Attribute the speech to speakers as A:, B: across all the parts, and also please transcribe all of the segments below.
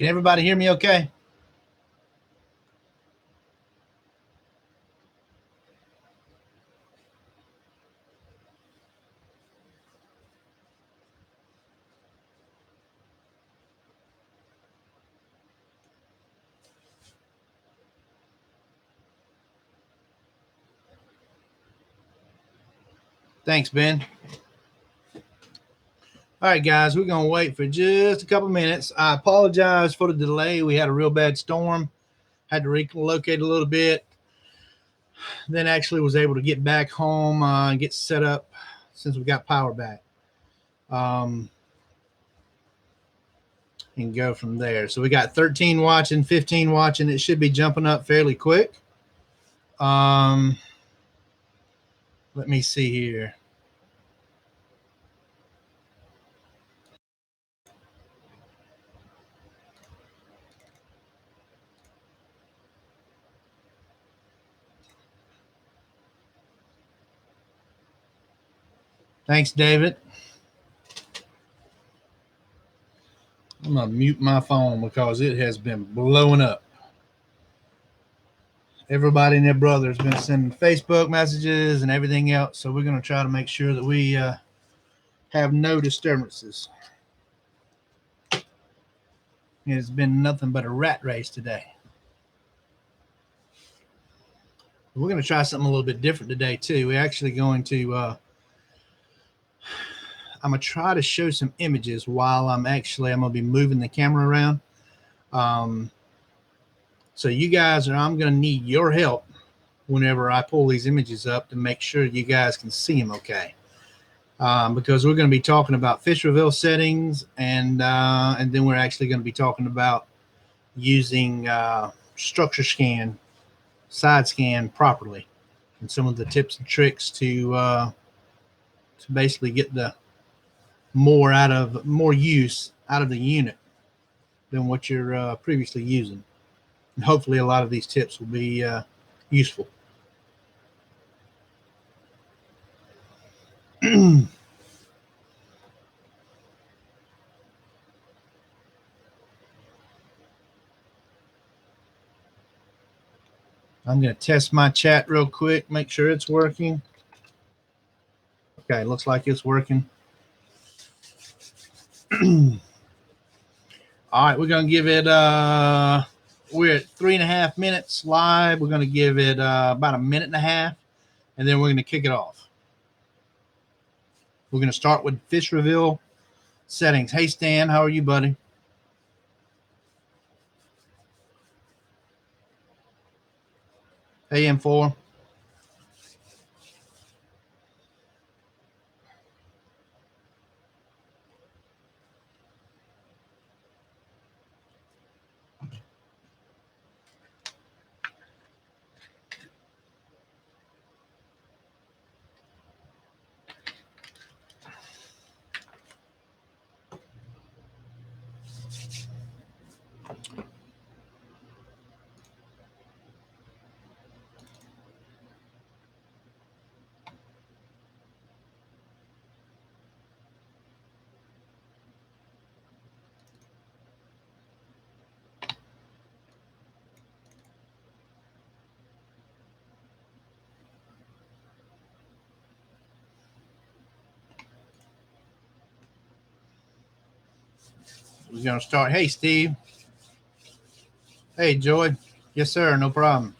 A: Can everybody hear me okay? Thanks, Ben. All right, guys, we're going to wait for just a couple minutes. I apologize for the delay. We had a real bad storm, had to relocate a little bit, then actually was able to get back home and get set up since we got power back. And go from there. So we got 13 watching, 15 watching. It should be jumping up fairly quick. Let me see here. Thanks, David. I'm going to mute my phone because it has been blowing up. Everybody and their brother has been sending Facebook messages and everything else. So we're going to try to make sure that we have no disturbances. It's been nothing but a rat race today. We're going to try something a little bit different today, too. We're actually going to, I'm going to try to show some images while I'm going to be moving the camera around. So you guys I'm going to need your help whenever I pull these images up to make sure you guys can see them okay. Because we're going to be talking about fish reveal settings, and then we're actually going to be talking about using structure scan, side scan properly, and some of the tips and tricks to basically get the more use out of the unit than what you're previously using. And hopefully a lot of these tips will be useful. I'm going to test my chat real quick, make sure it's working. Okay, looks like it's working. All right, we're going to give it, we're at 3.5 minutes live. We're going to give it about 1.5 minutes, and then we're going to kick it off. We're going to start with fish reveal settings. Hey, Stan, how are you, buddy? Hey, M4. We're going to start. Hey, Steve. Hey, Joy. Yes, sir. No problem.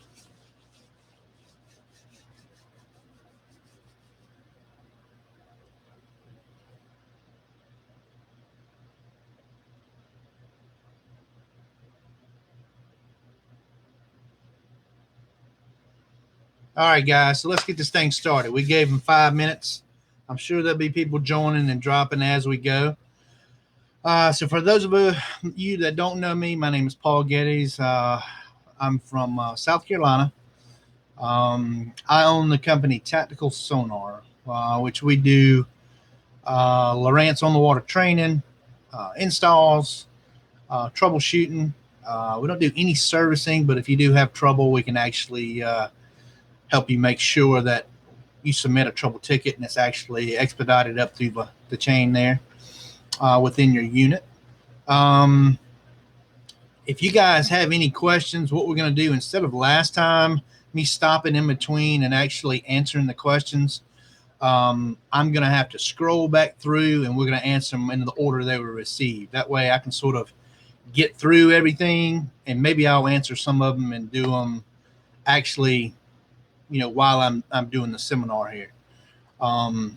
A: All right, guys. So let's get this thing started. We gave them 5 minutes. I'm sure there'll be people joining and dropping as we go. So for those of you that don't know me, my name is Paul Gettys. I'm from South Carolina. I own the company Tactical Sonar, which we do Lowrance on the water training, installs, troubleshooting. We don't do any servicing, but if you do have trouble, we can actually help you make sure that you submit a trouble ticket and it's actually expedited up through the chain there within your unit. if you guys have any questions, what we're going to do instead of last time, me stopping in between and actually answering the questions, I'm going to have to scroll back through and we're going to answer them in the order they were received. That way I can sort of get through everything, and maybe I'll answer some of them and do them actually, while I'm doing the seminar here. Let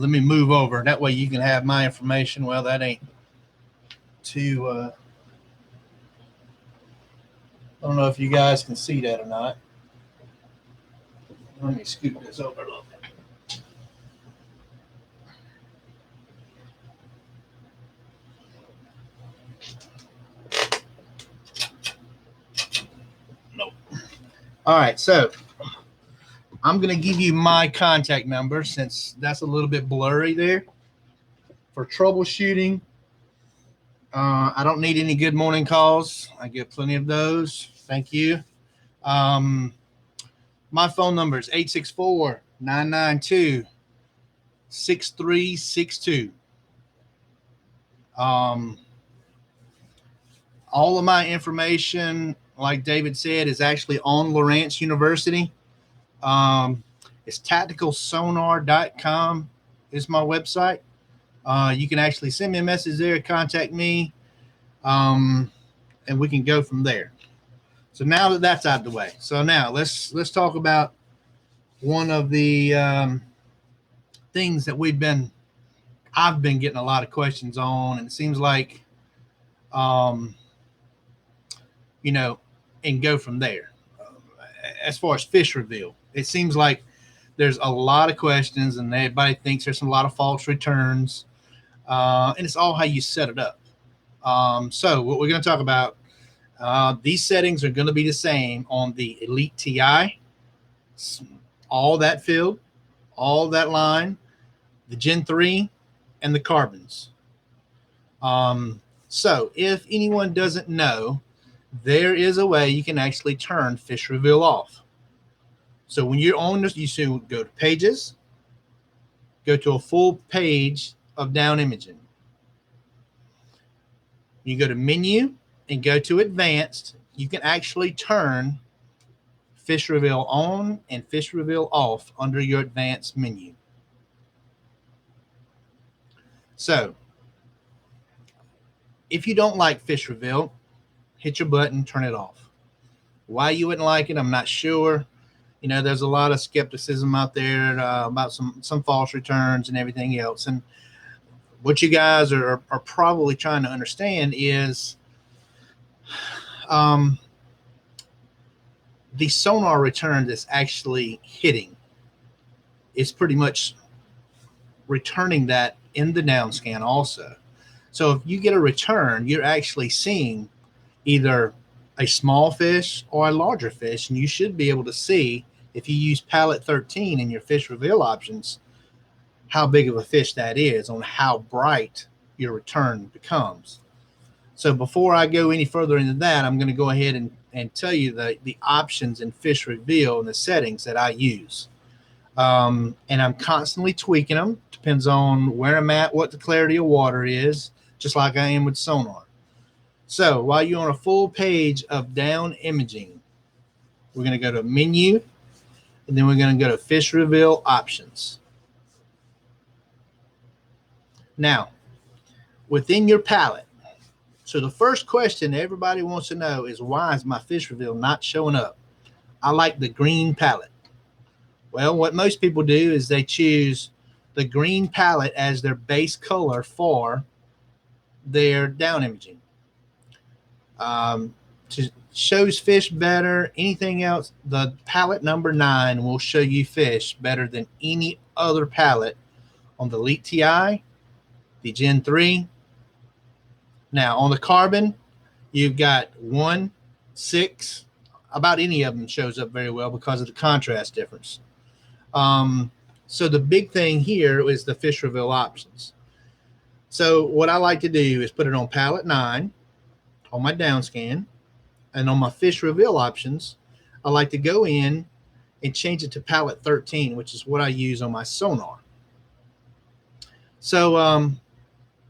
A: me move over. That way you can have my information. Well, that ain't too, I don't know if you guys can see that or not. Let me scoot this over a little bit. Nope. All right, so I'm going to give you my contact number since that's a little bit blurry there for troubleshooting. I don't need any good morning calls. I get plenty of those. Thank you. My phone number is 864-992-6362. All of my information, like David said, is actually on Lawrence University. It's tacticalsonar.com is my website. You can actually send me a message there, contact me, and we can go from there. So now that that's out of the way, so now let's talk about one of the things that I've been getting a lot of questions on, and it seems like, and go from there. As far as fish reveal, it seems like there's a lot of questions, and everybody thinks there's a lot of false returns, and it's all how you set it up. So what we're going to talk about, these settings are going to be the same on the Elite TI, all that field, all that line, the Gen 3, and the carbons. So if anyone doesn't know, there is a way you can actually turn fish reveal off. So when you're on this, you should go to pages, go to a full page of down imaging. You go to menu and go to advanced. You can actually turn fish reveal on and fish reveal off under your advanced menu. So if you don't like fish reveal, hit your button, turn it off. Why you wouldn't like it, I'm not sure. There's a lot of skepticism out there about some false returns and everything else. And what you guys are probably trying to understand is the sonar return that's actually hitting is pretty much returning that in the down scan also. So if you get a return, you're actually seeing either a small fish or a larger fish, and you should be able to see, if you use palette 13 in your fish reveal options, how big of a fish that is on how bright your return becomes. So before I go any further into that, I'm going to go ahead and tell you the options in fish reveal and the settings that I use. And I'm constantly tweaking them. Depends on where I'm at, what the clarity of water is, just like I am with sonar. So while you're on a full page of down imaging, we're going to go to menu, and then we're going to go to fish reveal options. Now, within your palette, so the first question everybody wants to know is, why is my fish reveal not showing up? I like the green palette. Well, what most people do is they choose the green palette as their base color for their down imaging. Shows fish better. Anything else, the palette number 9 will show you fish better than any other palette on the Elite TI, the Gen 3. Now on the carbon, you've got 1, 6. About any of them shows up very well because of the contrast difference. So the big thing here is the fish reveal options. So what I like to do is put it on palette 9 on my down scan, and on my fish reveal options, I like to go in and change it to palette 13, which is what I use on my sonar. So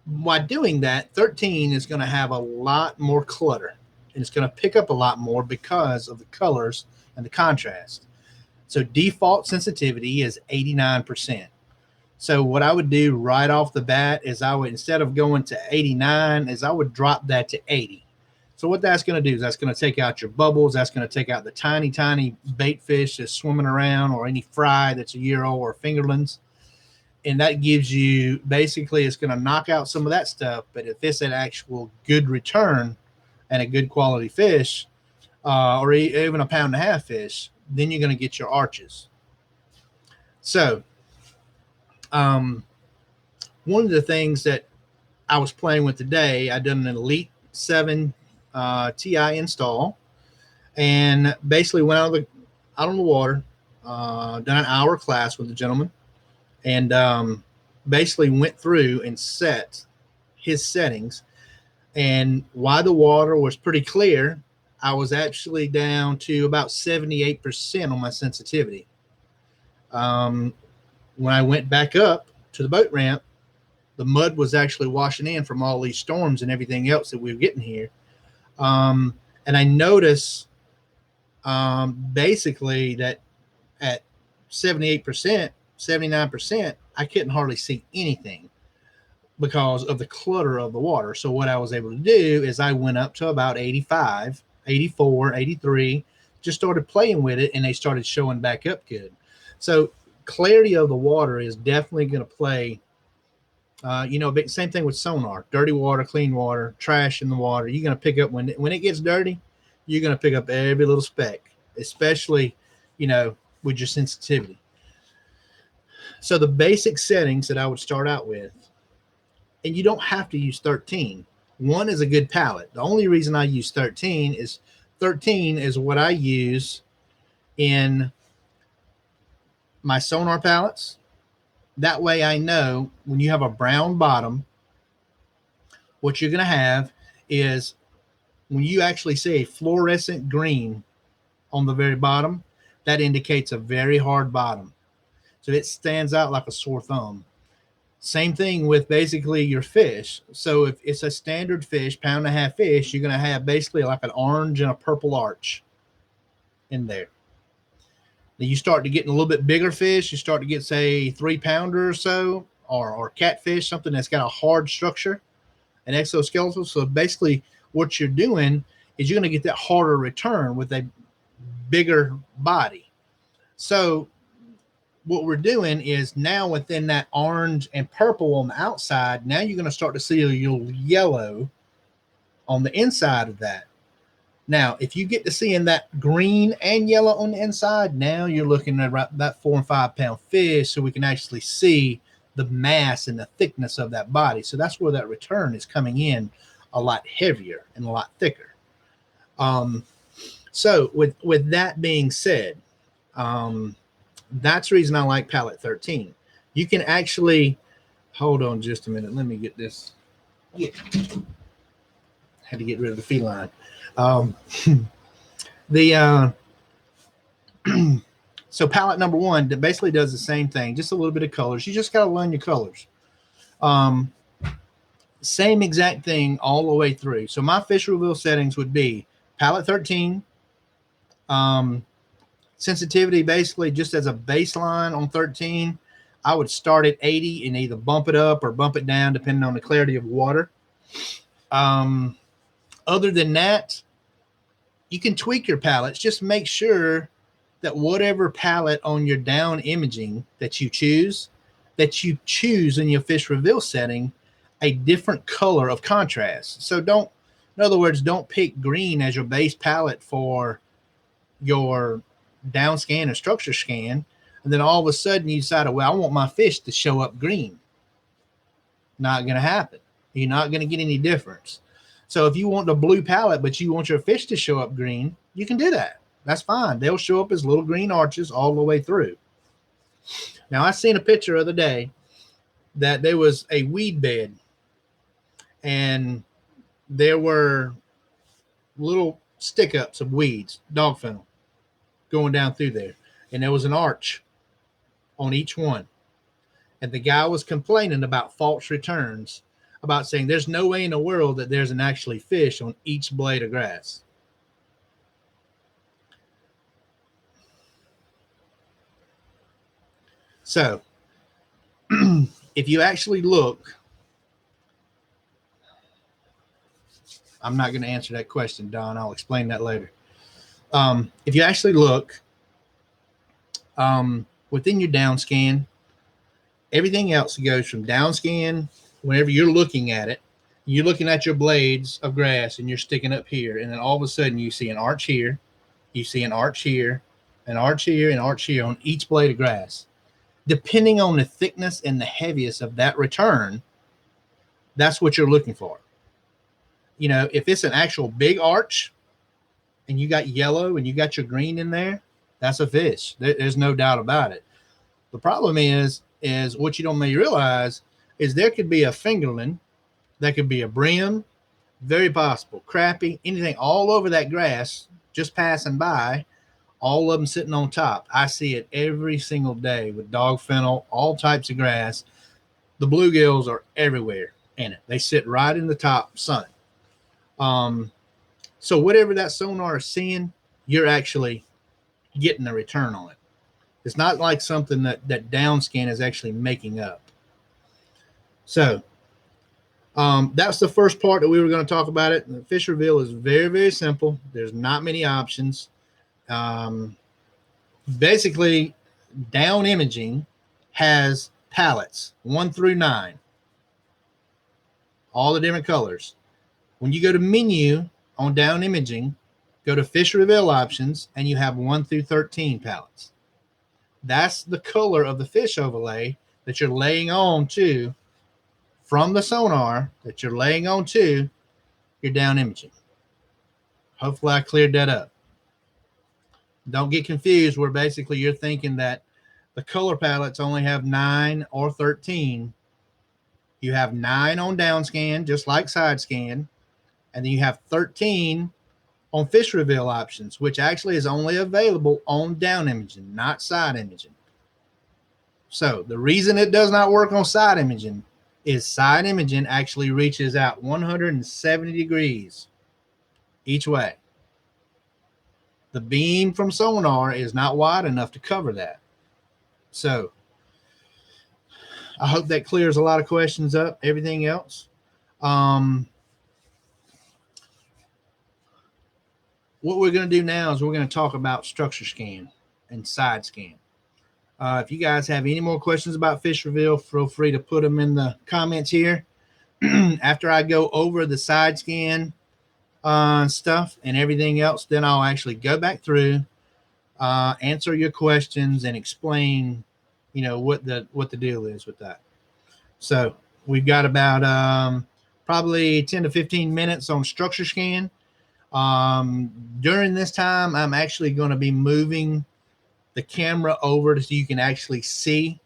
A: By doing that, 13 is going to have a lot more clutter, and it's going to pick up a lot more because of the colors and the contrast. So default sensitivity is 89%. So what I would do right off the bat is I would, instead of going to 89, is I would drop that to 80. So what that's going to do is that's going to take out your bubbles. That's going to take out the tiny, tiny bait fish that's swimming around, or any fry that's a year old, or fingerlings. And that gives you, basically, it's going to knock out some of that stuff. But if it's an actual good return and a good quality fish, or even a pound and a half fish, then you're going to get your arches. So one of the things that I was playing with today, I done an Elite 7 TI install, and basically went out on the water, done an hour class with the gentleman, and basically went through and set his settings. And while the water was pretty clear, I was actually down to about 78% on my sensitivity. When I went back up to the boat ramp, the mud was actually washing in from all these storms and everything else that we were getting here. And I noticed basically that at 78%, 79%, I couldn't hardly see anything because of the clutter of the water. So what I was able to do is I went up to about 85, 84, 83, just started playing with it, and they started showing back up good. So clarity of the water is definitely going to play. Same thing with sonar, dirty water, clean water, trash in the water. You're going to pick up when it gets dirty, you're going to pick up every little speck, especially, with your sensitivity. So the basic settings that I would start out with, and you don't have to use 13. 1 is a good palette. The only reason I use 13 is what I use in my sonar palettes. That way I know when you have a brown bottom, what you're going to have is, when you actually see a fluorescent green on the very bottom, that indicates a very hard bottom. So it stands out like a sore thumb. Same thing with basically your fish. So if it's a standard fish, pound and a half fish, you're going to have basically like an orange and a purple arch in there. Then you start to get a little bit bigger fish. You start to get, say, 3-pounder or so, or catfish, something that's got a hard structure, an exoskeletal. So basically what you're doing is you're going to get that harder return with a bigger body. So what we're doing is, now within that orange and purple on the outside, now you're going to start to see a little yellow on the inside of that. Now, if you get to seeing that green and yellow on the inside, now you're looking at that 4 and 5 pound fish, so we can actually see the mass and the thickness of that body. So that's where that return is coming in a lot heavier and a lot thicker. So with that being said, that's the reason I like palette 13. You can actually, hold on just a minute. Let me get this. Yeah. Had to get rid of the feline. So palette number 1 that basically does the same thing, just a little bit of colors. You just got to learn your colors. Same exact thing all the way through. So my fish reveal settings would be palette 13. Sensitivity, basically just as a baseline on 13, I would start at 80 and either bump it up or bump it down depending on the clarity of water. Other than that, you can tweak your palettes. Just make sure that whatever palette on your down imaging that you choose in your fish reveal setting a different color of contrast. So in other words, don't pick green as your base palette for your down scan or structure scan, and then all of a sudden you decide, well, I want my fish to show up green. Not going to happen. You're not going to get any difference. So if you want the blue palette, but you want your fish to show up green, you can do that. That's fine. They'll show up as little green arches all the way through. Now, I seen a picture the other day that there was a weed bed, and there were little stick-ups of weeds, dog fennel, going down through there. And there was an arch on each one. And the guy was complaining about false returns. about saying there's no way in the world that there's an actually fish on each blade of grass. So if you actually look, I'm not going to answer that question, Don. I'll explain that later. If you actually look within your down scan, everything else goes from down scan. Whenever you're looking at it, you're looking at your blades of grass and you're sticking up here. And then all of a sudden you see an arch here, you see an arch here, an arch here, an arch here on each blade of grass. Depending on the thickness and the heaviest of that return, that's what you're looking for. You know, if it's an actual big arch and you got yellow and you got your green in there, that's a fish. There's no doubt about it. The problem is what you don't may realize is there could be a fingerling, that could be a brim, very possible, crappie, anything all over that grass just passing by, all of them sitting on top. I see it every single day with dog fennel, all types of grass. The bluegills are everywhere in it. They sit right in the top sun. So whatever that sonar is seeing, you're actually getting a return on it. It's not like something that down scan is actually making up. So that's the first part that we were going to talk about it. The fish reveal is very, very simple. There's not many options. Basically, down imaging has palettes 1 through 9, all the different colors. When you go to menu on down imaging, go to fish reveal options, and you have 1 through 13 palettes. That's the color of the fish overlay that you're laying on to from the sonar, that you're laying on to your down imaging. Hopefully I cleared that up. Don't get confused where basically you're thinking that the color palettes only have 9 or 13. You have 9 on down scan, just like side scan, and then you have 13 on fish reveal options, which actually is only available on down imaging, not side imaging. So the reason it does not work on side imaging is side imaging actually reaches out 170 degrees each way. The beam from sonar is not wide enough to cover that. So I hope that clears a lot of questions up. Everything else. What we're going to do now is we're going to talk about structure scan and side scan. If you guys have any more questions about fish reveal, feel free to put them in the comments here. After I go over the side scan stuff and everything else, then I'll actually go back through, answer your questions, and explain, you know, what the deal is with that. So we've got about probably 10 to 15 minutes on structure scan. During this time, I'm actually going to be moving the camera over so you can actually see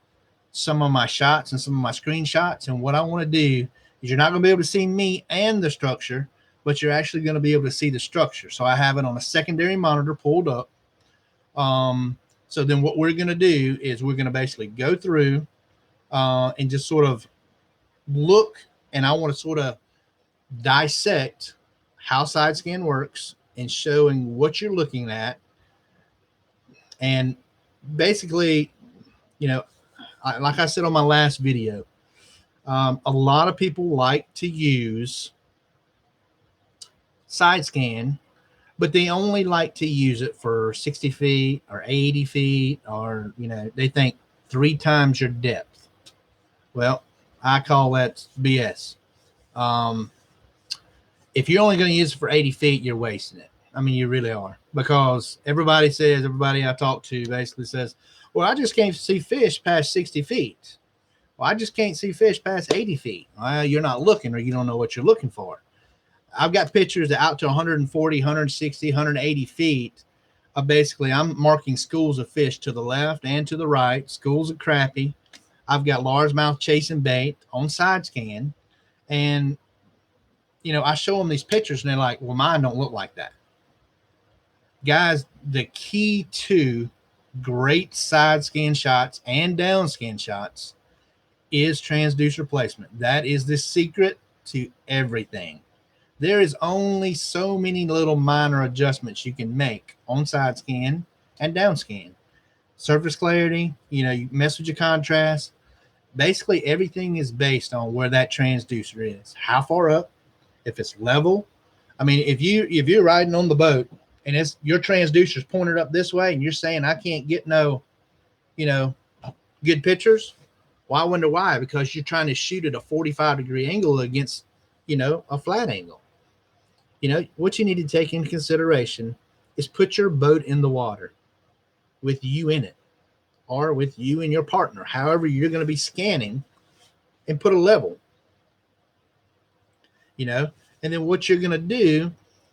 A: some of my shots and some of my screenshots. And what I want to do is you're not going to be able to see me and the structure, but you're actually going to be able to see the structure. So I have it on a secondary monitor pulled up. So then what we're going to do is we're going to basically go through and just sort of look, and I want to sort of dissect how side scan works and showing what you're looking at. And basically, you know, like I said on my last video, a lot of people like to use side scan, but they only like to use it for 60 feet or 80 feet, or, you know, they think 3 times your depth. Well, I call that BS. If you're only going to use it for 80 feet, you're wasting it. I mean, you really are, because everybody I talk to basically says, well, I just can't see fish past 60 feet. Well, I just can't see fish past 80 feet. Well, you're not looking, or you don't know what you're looking for. I've got pictures that out to 140, 160, 180 feet. Basically, I'm marking schools of fish to the left and to the right, schools of crappie. I've got largemouth chasing bait on side scan. And, you know, I show them these pictures and they're like, well, mine don't look like that. Guys, the key to great side scan shots and down scan shots is transducer placement. That is the secret to everything. There is only so many little minor adjustments you can make on side scan and down scan. Surface clarity, you mess with your contrast. Basically, everything is based on where that transducer is, how far up, if it's level. I mean, if you're riding on the boat and it's your transducer's pointed up this way and you're saying I can't get no, good pictures, well, I wonder why. Because you're trying to shoot at a 45-degree angle against, a flat angle. What you need to take into consideration is put your boat in the water with you in it, or with you and your partner, however you're going to be scanning, and put a level. And then what you're going to do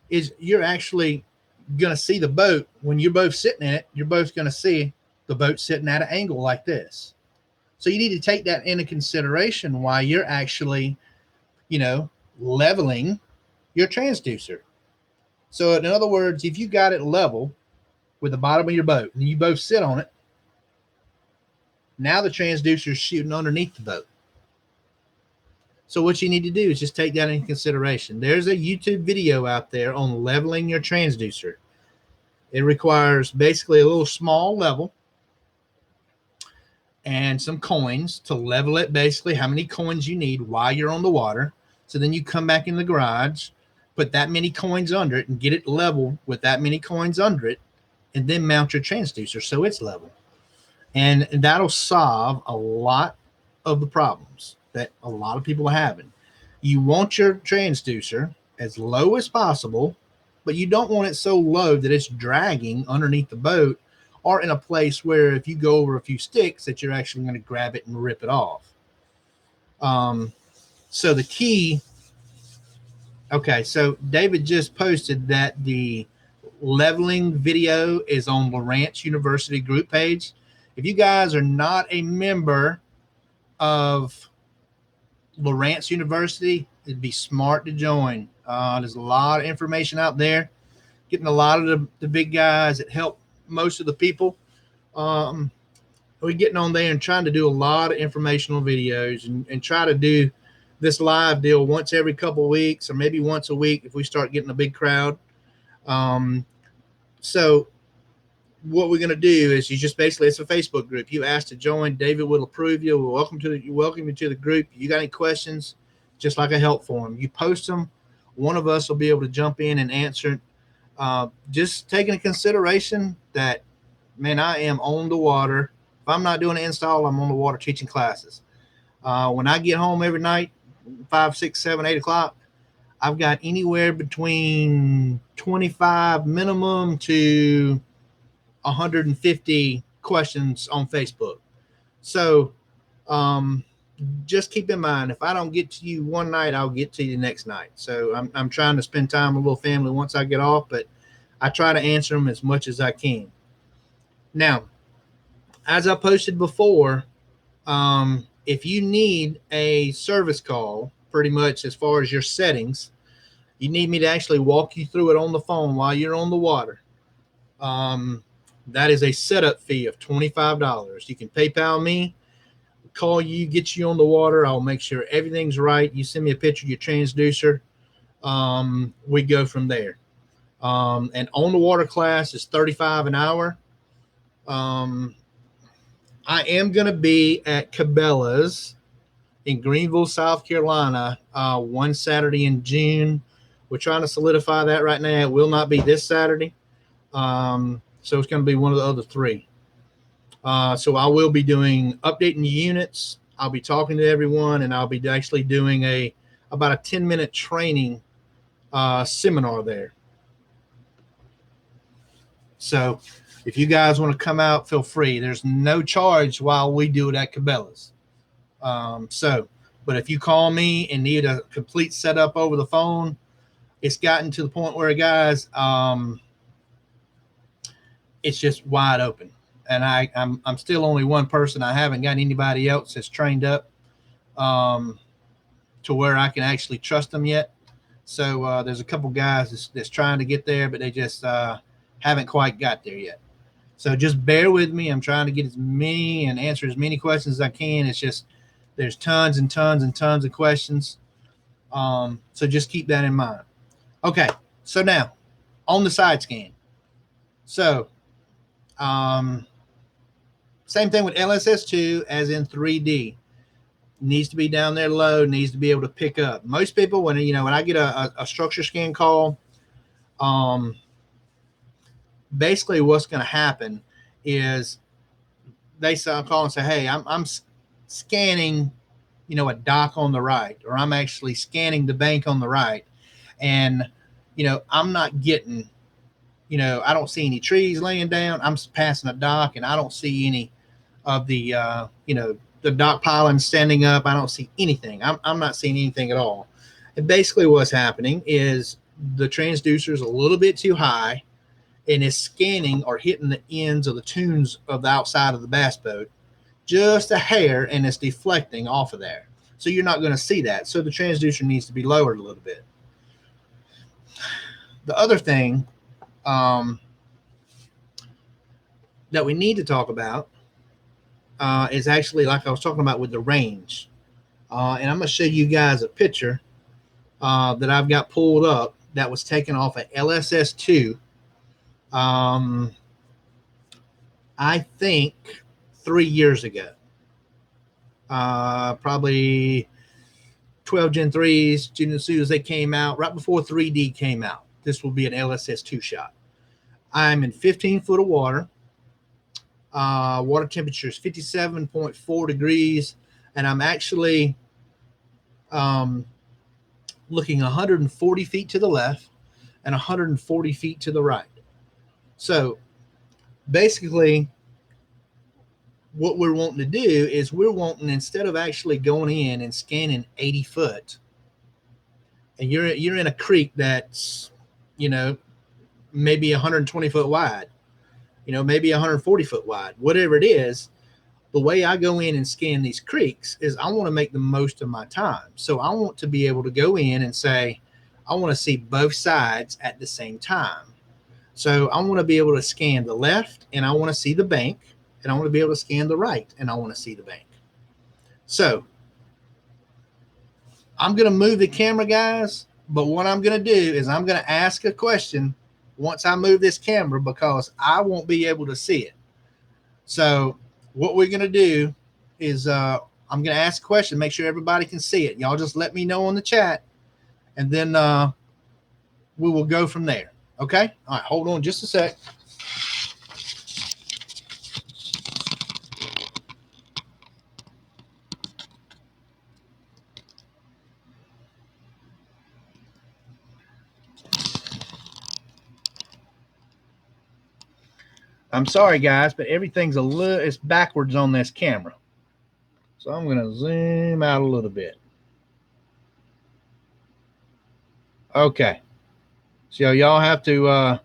A: is you're actually going to see the boat. When you're both sitting in it, you're both going to see the boat sitting at an angle like this. So you need to take that into consideration while you're actually, leveling your transducer. So in other words, if you got it level with the bottom of your boat and you both sit on it, now the transducer is shooting underneath the boat. So what you need to do is just take that into consideration. There's a YouTube video out there on leveling your transducer. It requires basically a little small level and some coins to level it, basically how many coins you need while you're on the water. So then you come back in the garage, put that many coins under it and get it level with that many coins under it, and then mount your transducer so it's level. And that'll solve a lot of the problems that a lot of people are having. You want your transducer as low as possible, but you don't want it so low that it's dragging underneath the boat or in a place where if you go over a few sticks that you're actually going to grab it and rip it off. So the key, okay, so David just posted that the leveling video is on Lawrence University group page. If you guys are not a member of Lawrence University, it'd be smart to join. There's a lot of information out there, getting a lot of the big guys that help most of the people. We're getting on there and trying to do a lot of informational videos and try to do this live deal once every couple of weeks or maybe once a week if we start getting a big crowd. So what we're going to do is you just basically, it's a Facebook group. You ask to join, David will approve you. We'll welcome you to the group. You got any questions, just like a help form, you post them. One of us will be able to jump in and answer. Just taking into consideration that, man, I am on the water. If I'm not doing an install, I'm on the water teaching classes. When I get home every night, 5, 6, 7, 8 o'clock, I've got anywhere between 25 minimum to 150 questions on Facebook. So just keep in mind, if I don't get to you one night, I'll get to you the next night. So I'm trying to spend time with a little family once I get off, but I try to answer them as much as I can. Now, as I posted before, if you need a service call, pretty much as far as your settings, you need me to actually walk you through it on the phone while you're on the water. That is a setup fee of $25. You can PayPal me, call you, get you on the water. I'll make sure everything's right. You send me a picture of your transducer. We go from there. And on the water class is $35 an hour. I am going to be at Cabela's in Greenville, South Carolina, one Saturday in June. We're trying to solidify that right now. It will not be this Saturday. So it's going to be one of the other three. So I will be updating the units. I'll be talking to everyone, and I'll be actually doing about a 10-minute training seminar there. So if you guys want to come out, feel free. There's no charge while we do it at Cabela's. But if you call me and need a complete setup over the phone, it's gotten to the point where, guys, it's just wide open. And I'm still only one person. I haven't got anybody else that's trained up to where I can actually trust them yet. So there's a couple guys that's trying to get there, but they just haven't quite got there yet. So just bear with me. I'm trying to get as many and answer as many questions as I can. It's just there's tons and tons and tons of questions. So just keep that in mind. Okay, so now on the side scan. So same thing with LSS2 as in 3D. Needs to be down there low, needs to be able to pick up. Most people, when I get a structure scan call, basically what's going to happen is they call and say, hey, I'm scanning, a dock on the right, or I'm actually scanning the bank on the right. And, I'm not getting, I don't see any trees laying down. I'm passing a dock and I don't see any of the, the dock pilings standing up. I don't see anything. I'm not seeing anything at all. And basically what's happening is the transducer is a little bit too high and is scanning or hitting the ends of the tunes of the outside of the bass boat just a hair, and it's deflecting off of there. So you're not going to see that. So the transducer needs to be lowered a little bit. The other thing that we need to talk about is actually like I was talking about with the range. And I'm going to show you guys a picture that I've got pulled up that was taken off at LSS2. I think 3 years ago. Probably 12 Gen 3s, as soon as they came out, right before 3D came out. This will be an LSS2 shot. I'm in 15 foot of water. Water temperature is 57.4 degrees, and I'm actually looking 140 feet to the left and 140 feet to the right. So basically, what we're wanting to do is we're wanting, instead of actually going in and scanning 80 foot, and you're in a creek that's, maybe 120 foot wide, maybe 140 foot wide, whatever it is. The way I go in and scan these creeks is I want to make the most of my time. So I want to be able to go in and say, I want to see both sides at the same time. So I want to be able to scan the left and I want to see the bank, and I want to be able to scan the right and I want to see the bank. So I'm going to move the camera, guys, but what I'm going to do is I'm going to ask a question once I move this camera, because I won't be able to see it. So what we're going to do is I'm going to ask a question, make sure everybody can see it. Y'all just let me know on the chat, and then we will go from there. Okay? All right, hold on just a sec. I'm sorry, guys, but everything's it's backwards on this camera. So I'm going to zoom out a little bit. Okay. So y'all have to how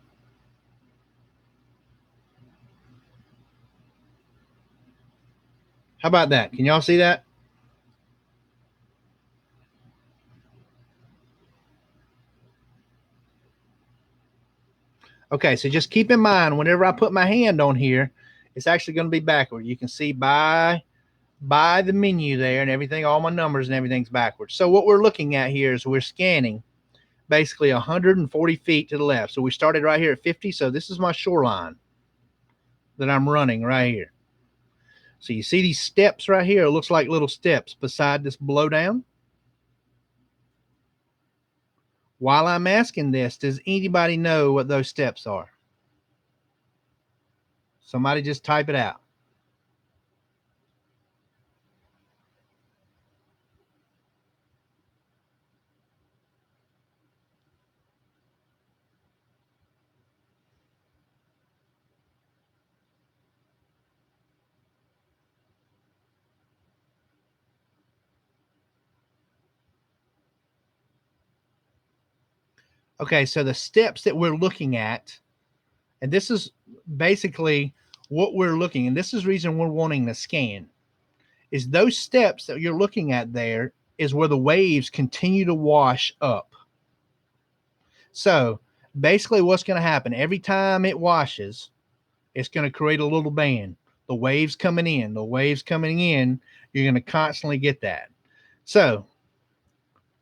A: about that? Can y'all see that? Okay, so just keep in mind, whenever I put my hand on here, it's actually going to be backward. You can see by the menu there and everything, all my numbers and everything's backwards. So what we're looking at here is we're scanning basically 140 feet to the left. So we started right here at 50. So this is my shoreline that I'm running right here. So you see these steps right here? It looks like little steps beside this blowdown. While I'm asking this, does anybody know what those steps are? Somebody just type it out. Okay, so the steps that we're looking at, and this is basically what we're looking, and this is the reason we're wanting to scan, is those steps that you're looking at there is where the waves continue to wash up. So basically what's going to happen, every time it washes, it's going to create a little band. The waves coming in, you're going to constantly get that. So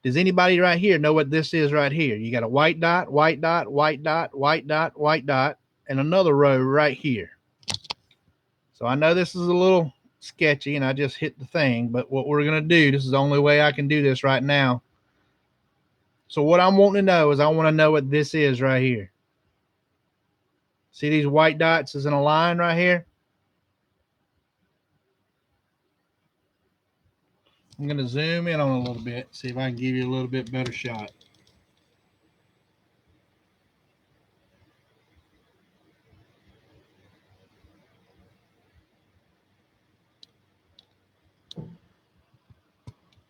A: Does anybody right here know what this is right here? You got a white dot, white dot, white dot, white dot, white dot, and another row right here. So I know this is a little sketchy and I just hit the thing, but what we're going to do, this is the only way I can do this right now. So what I'm wanting to know is I want to know what this is right here. See these white dots is in a line right here? I'm going to zoom in on a little bit, see if I can give you a little bit better shot.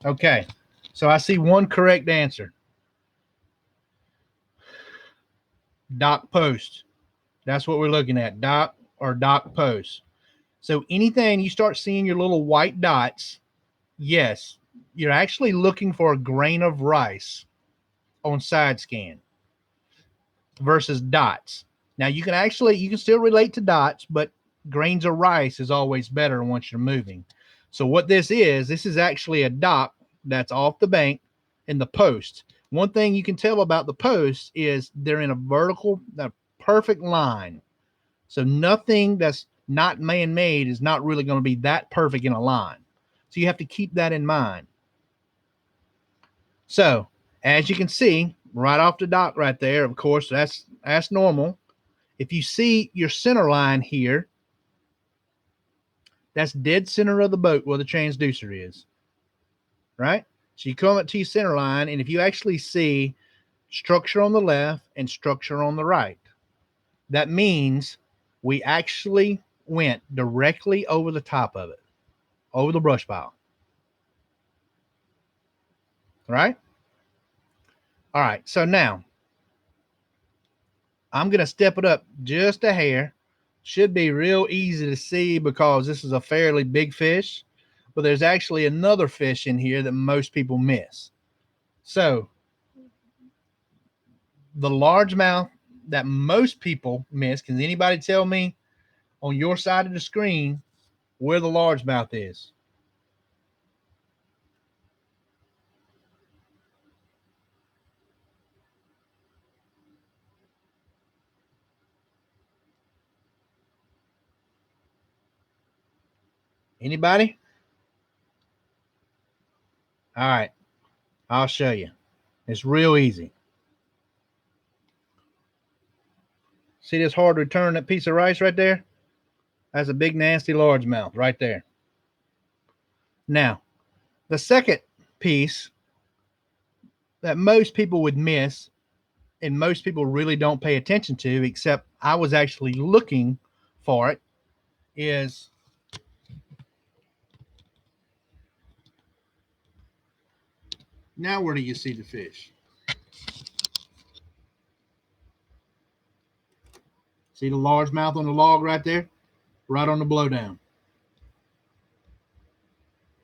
A: Okay, so I see one correct answer. Dock post. That's what we're looking at, dock or dock post. So anything you start seeing your little white dots, yes, you're actually looking for a grain of rice on side scan versus dots. Now you can still relate to dots, but grains of rice is always better once you're moving. So what this is actually a dock that's off the bank in the post. One thing you can tell about the post is they're in a perfect line. So nothing that's not man-made is not really going to be that perfect in a line. So you have to keep that in mind. So as you can see, right off the dock right there, of course, that's normal. If you see your center line here, that's dead center of the boat where the transducer is, right? So you come up to your center line, and if you actually see structure on the left and structure on the right, that means we actually went directly over the top of it, over the brush pile. Right? All right. So now I'm going to step it up just a hair. Should be real easy to see because this is a fairly big fish, but there's actually another fish in here that most people miss. So the largemouth that most people miss, can anybody tell me on your side of the screen where the largemouth is? Anybody? All right. I'll show you. It's real easy. See this hard to return, that piece of rice right there? That's a big, nasty largemouth right there. Now, the second piece that most people would miss and most people really don't pay attention to, except I was actually looking for it, is now where do you see the fish? See the largemouth on the log right there? Right on the blowdown.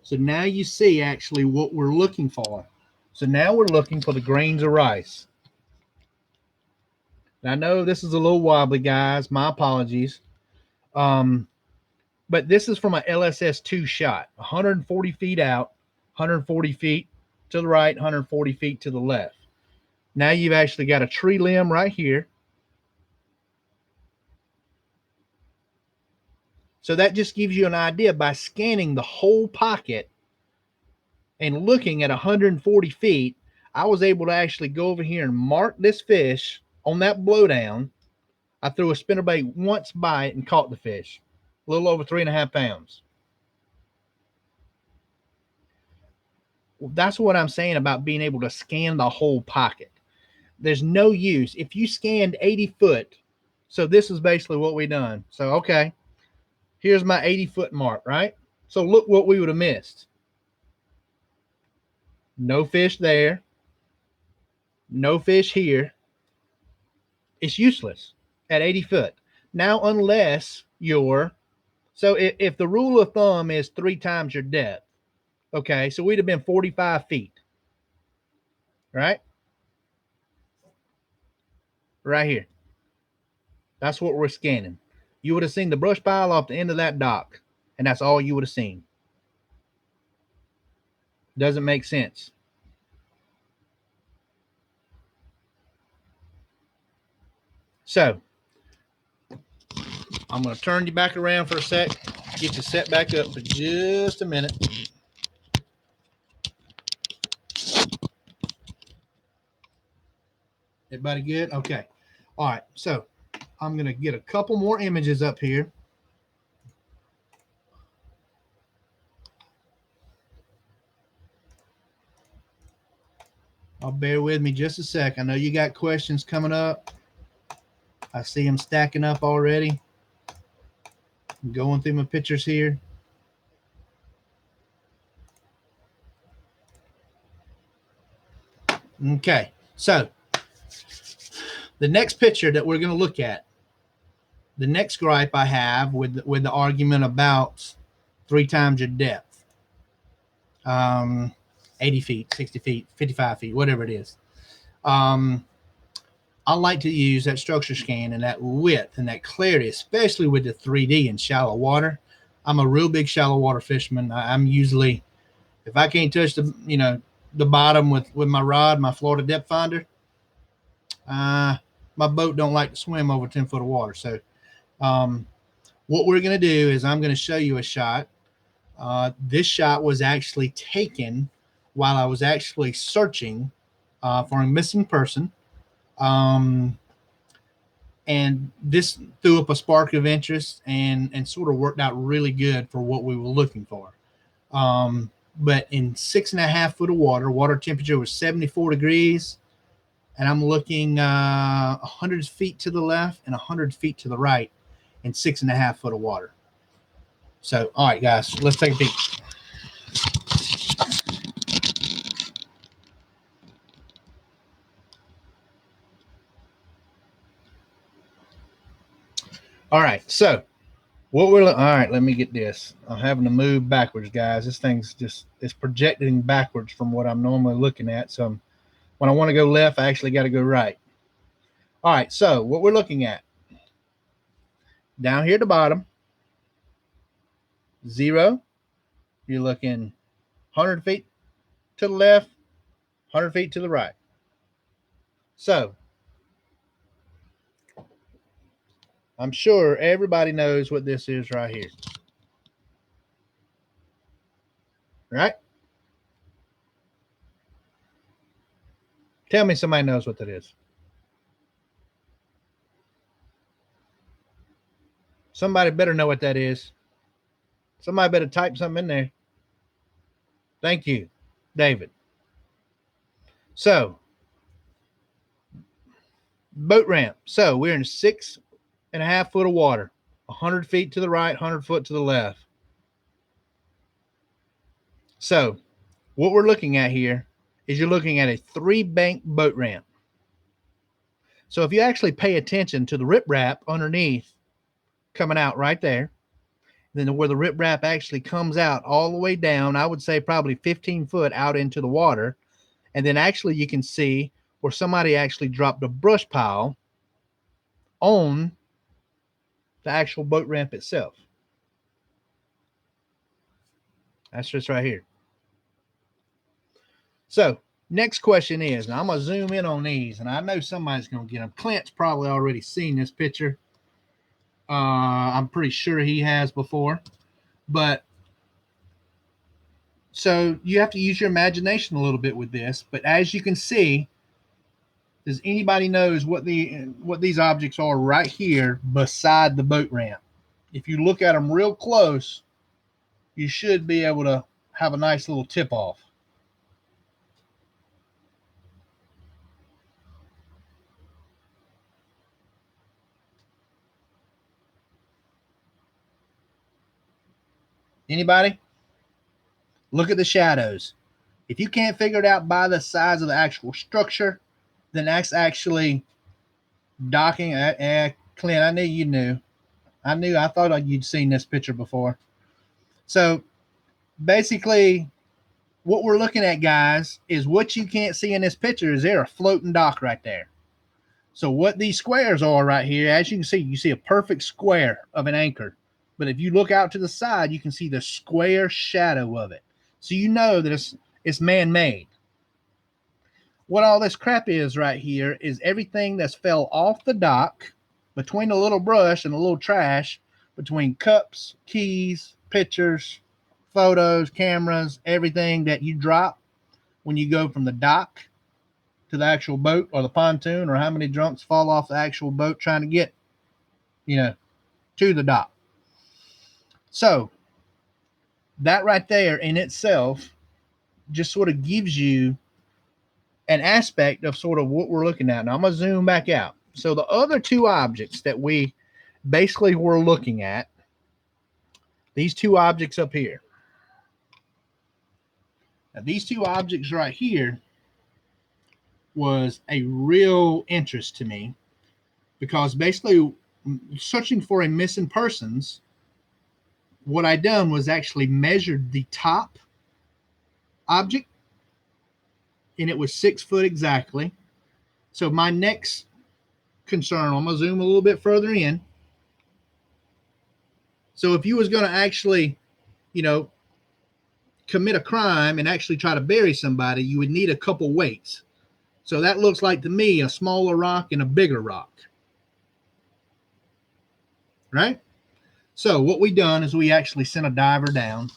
A: So now you see actually what we're looking for. So now we're looking for the grains of rice. Now, I know this is a little wobbly, guys. My apologies. But this is from an LSS2 shot, 140 feet out, 140 feet to the right, 140 feet to the left. Now you've actually got a tree limb right here. So that just gives you an idea by scanning the whole pocket and looking at 140 feet, I was able to actually go over here and mark this fish on that blowdown. I threw a spinnerbait once by it and caught the fish, a little over 3.5 pounds. That's what I'm saying about being able to scan the whole pocket. There's no use. If you scanned 80 foot, so this is basically what we done. So, okay, here's my 80-foot mark, right? So look what we would have missed. No fish there. No fish here. It's useless at 80 foot. Now, unless you're, so if the rule of thumb is 3 times your depth, okay, so we'd have been 45 feet, right? Right here. That's what we're scanning. You would have seen the brush pile off the end of that dock, and that's all you would have seen. Doesn't make sense. So I'm going to turn you back around for a sec, get you set back up for just a minute. Everybody good? Okay. All right. So I'm going to get a couple more images up here. I'll bear with me just a sec. I know you got questions coming up. I see them stacking up already. I'm going through my pictures here. Okay. So the next picture that we're going to look at, the next gripe I have with the argument about 3 times your depth, 80 feet, 60 feet, 55 feet, whatever it is. I like to use that structure scan and that width and that clarity, especially with the 3D in shallow water. I'm a real big shallow water fisherman. I'm usually, if I can't touch the bottom with my rod, my Florida depth finder, my boat don't like to swim over 10 foot of water. So what we're going to do is I'm going to show you a shot. This shot was actually taken while I was actually searching for a missing person. And this threw up a spark of interest and sort of worked out really good for what we were looking for. But in 6.5 foot of water temperature was 74 degrees. And I'm looking 100 feet to the left and 100 feet to the right in 6.5 foot of water. So, all right, guys, let's take a peek. All right, so all right, let me get this. I'm having to move backwards, guys. This thing's it's projecting backwards from what I'm normally looking at. So when I want to go left, I actually got to go right. All right, so what we're looking at down here at the bottom, 0, you're looking 100 feet to the left, 100 feet to the right. So I'm sure everybody knows what this is right here. Right? Tell me somebody knows what that is. Somebody better know what that is. Somebody better type something in there. Thank you, David. So, boat ramp. So we're in 6.5 foot of water, 100 feet to the right, 100 foot to the left. So what we're looking at here is you're looking at a 3-bank boat ramp. So if you actually pay attention to the riprap underneath coming out right there, then where the riprap actually comes out all the way down, I would say probably 15 foot out into the water. And then actually you can see where somebody actually dropped a brush pile on the actual boat ramp itself. That's just right here. So next question is, now I'm going to zoom in on these, and I know somebody's going to get them. Clint's probably already seen this picture. I'm pretty sure he has before. But so you have to use your imagination a little bit with this. But as you can see, does anybody knows what these objects are right here beside the boat ramp? If you look at them real close, you should be able to have a nice little tip off. Anybody? Look at the shadows. If you can't figure it out by the size of the actual structure, then that's actually docking. Clint, I knew you knew. I thought you'd seen this picture before. So basically, what we're looking at, guys, is what you can't see in this picture is there a floating dock right there. So what these squares are right here, as you see a perfect square of an anchor. But if you look out to the side, you can see the square shadow of it. So you know that it's man-made. What all this crap is right here is everything that's fell off the dock between the little brush and the little trash, between cups, keys, pictures, photos, cameras, everything that you drop when you go from the dock to the actual boat or the pontoon, or how many drunks fall off the actual boat trying to get, to the dock. So that right there in itself just sort of gives you an aspect of sort of what we're looking at. Now I'm going to zoom back out. So the other two objects that we basically were looking at, these two objects up here. Now these two objects right here was a real interest to me, because basically searching for a missing persons, what I done was actually measured the top object, and it was 6 foot exactly. So my next concern, I'm going to zoom a little bit further in. So if you was going to actually, commit a crime and actually try to bury somebody, you would need a couple weights. So that looks like to me a smaller rock and a bigger rock. Right? So what we done is we actually sent a diver down.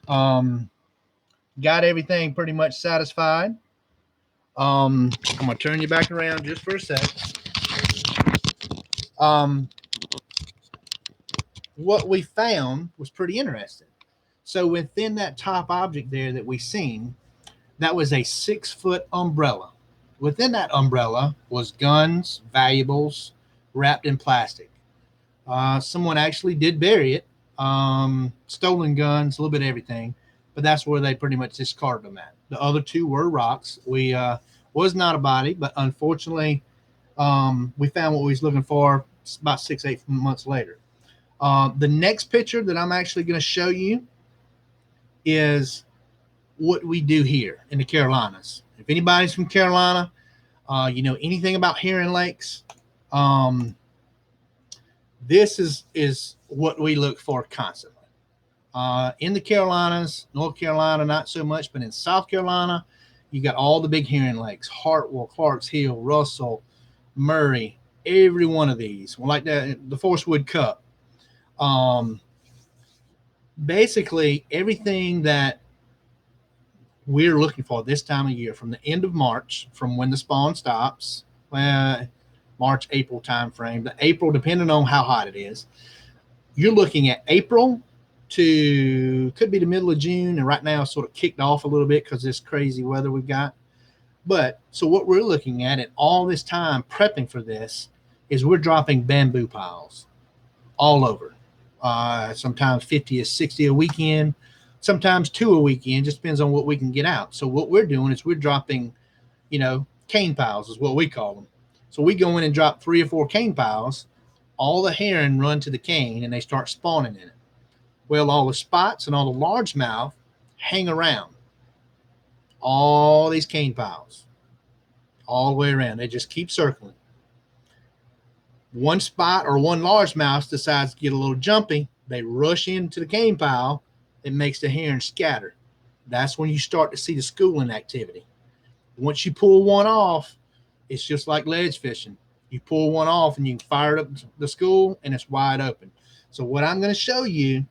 A: Got everything pretty much satisfied. I'm gonna turn you back around just for a sec. What we found was pretty interesting. So within that top object there that we seen, that was a 6 foot umbrella. Within that umbrella was guns, valuables, wrapped in plastic. Someone actually did bury it. Stolen guns, a little bit of everything, but that's where they pretty much discarded them at. The other two were rocks. We was not a body, but unfortunately, we found what we was looking for about 6-8 months later. The next picture that I'm actually going to show you is what we do here in the Carolinas. If anybody's from Carolina, anything about herring lakes, this is what we look for constantly. In the Carolinas, North Carolina, not so much, but in South Carolina, you got all the big herring lakes: Hartwell, Clarks Hill, Russell, Murray, every one of these. Like the Forcewood Cup. Basically, everything that we're looking for this time of year, from the end of March, from when the spawn stops, March, April time frame, the April, depending on how hot it is, you're looking at April to could be the middle of June, and right now sort of kicked off a little bit because this crazy weather we've got. But so what we're looking at all this time prepping for this is we're dropping bamboo piles all over. Sometimes 50 or 60 a weekend, sometimes 2 a weekend, just depends on what we can get out. So what we're doing is we're dropping, cane piles is what we call them. So we go in and drop 3 or 4 cane piles. All the herring run to the cane and they start spawning in it. Well, all the spots and all the largemouth hang around all these cane piles all the way around. They just keep circling. One spot or one largemouth decides to get a little jumpy. They rush into the cane pile. It makes the herring scatter. That's when you start to see the schooling activity. Once you pull one off, it's just like ledge fishing. You pull one off and you can fire it up the school and it's wide open. So what I'm going to show you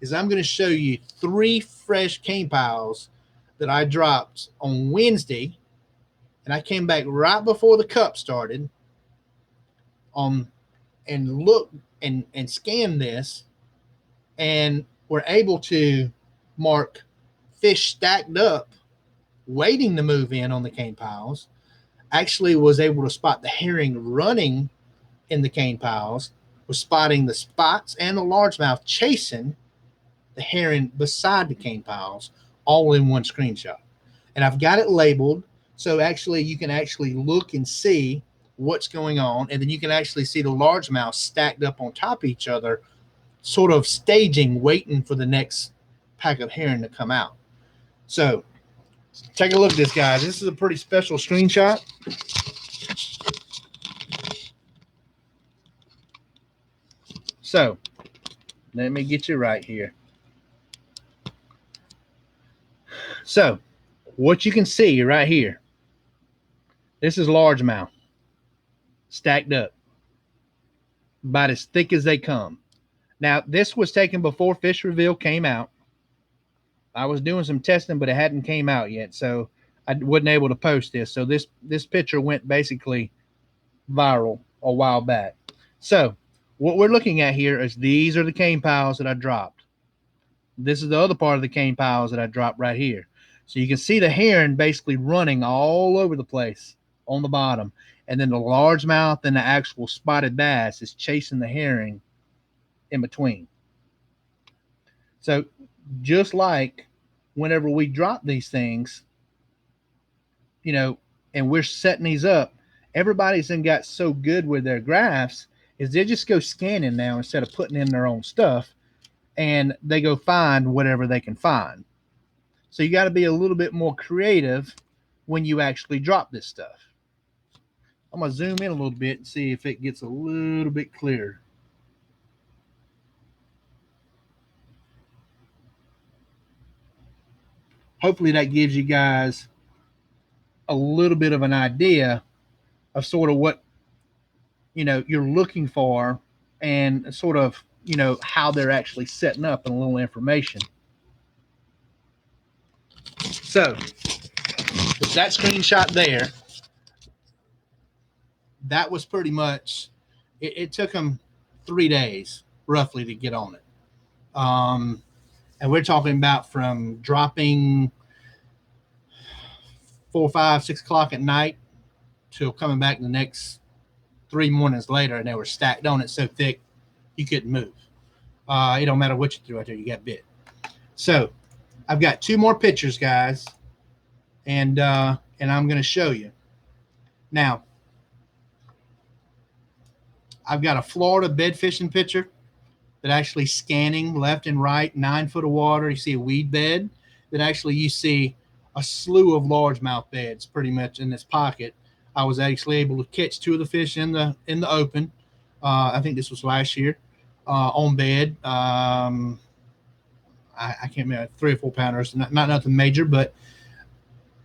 A: is I'm going to show you 3 fresh cane piles that I dropped on Wednesday, and I came back right before the cup started and look and scan this, and we're able to mark fish stacked up waiting to move in on the cane piles. Actually was able to spot the herring running in the cane piles, was spotting the spots and the largemouth chasing the herring beside the cane piles, all in one screenshot. And I've got it labeled, so actually you can actually look and see what's going on, and then you can actually see the largemouth stacked up on top of each other, sort of staging, waiting for the next pack of herring to come out. So take a look at this, guys. This is a pretty special screenshot. So let me get you right here. So what you can see right here, this is largemouth stacked up. about as thick as they come. Now, this was taken before Fish Reveal came out. I was doing some testing, but it hadn't came out yet, so I wasn't able to post this. So this picture went basically viral a while back. So what we're looking at here is these are the cane piles that I dropped. This is the other part of the cane piles that I dropped right here. So you can see the heron basically running all over the place on the bottom. And then the largemouth and the actual spotted bass is chasing the herring in between. So just like whenever we drop these things, you know, and we're setting these up, everybody's then got so good with their graphs is they just go scanning now instead of putting in their own stuff, and they go find whatever they can find. So you got to be a little bit more creative when you actually drop this stuff. I'm going to zoom in a little bit and see if it gets a little bit clearer. Hopefully that gives you guys a little bit of an idea of sort of what, you know, you're looking for, and sort of, you know, how they're actually setting up, and a little information. So that screenshot there, that was pretty much, it took them 3 days roughly to get on it. And we're talking about from dropping 4, 5, 6 o'clock at night till coming back the next 3 mornings later, and they were stacked on it so thick you couldn't move. It don't matter what you threw out there, you got bit. So I've got 2 more pictures, guys, and I'm going to show you. Now, I've got a Florida bed fishing picture that actually scanning left and right, 9 foot of water. You see a weed bed that actually you see a slew of largemouth beds pretty much in this pocket. I was actually able to catch 2 of the fish in the open. I think this was last year on bed. I can't remember, 3 or 4 pounders, not nothing major, but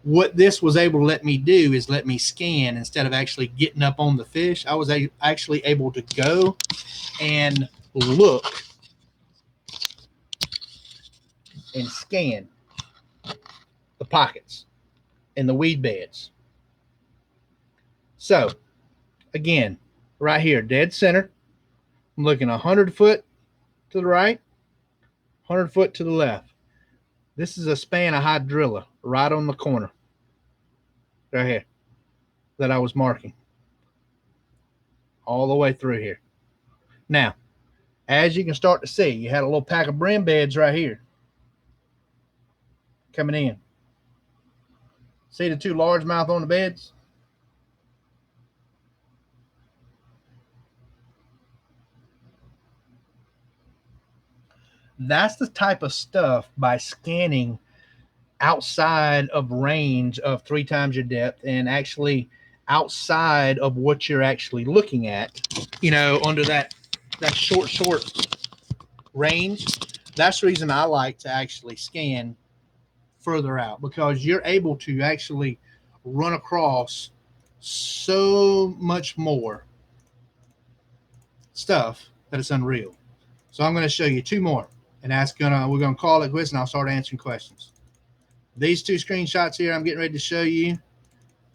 A: what this was able to let me do is let me scan instead of actually getting up on the fish. I was actually able to go and look and scan the pockets and the weed beds. So again, right here, dead center, I'm looking 100 foot to the right, 100 foot to the left. This is a span of hydrilla right on the corner right here that I was marking all the way through here. Now, as you can start to see, you had a little pack of brim beds right here coming in. See the 2 largemouth on the beds? That's the type of stuff by scanning outside of range of 3 times your depth, and actually outside of what you're actually looking at, you know, under that short range. That's the reason I like to actually scan further out, because you're able to actually run across so much more stuff that it's unreal. So I'm going to show you 2 more, and we're going to call it quits, and I'll start answering questions. These 2 screenshots here I'm getting ready to show you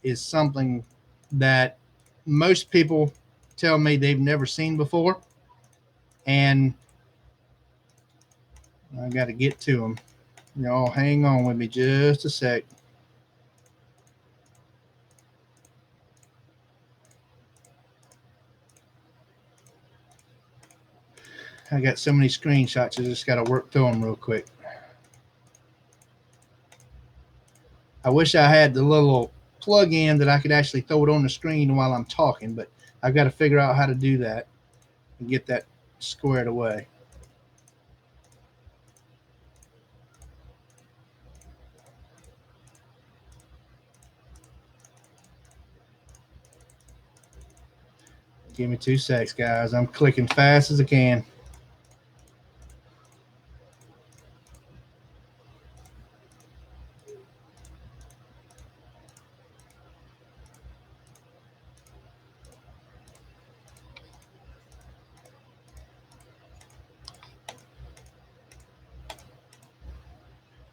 A: is something that most people tell me they've never seen before, and I got to get to them. Y'all hang on with me just a sec. I got so many screenshots, I just got to work through them real quick. I wish I had the little plug-in that I could actually throw it on the screen while I'm talking, but I've got to figure out how to do that and get that squared away. Give me 2 seconds, guys. I'm clicking fast as I can.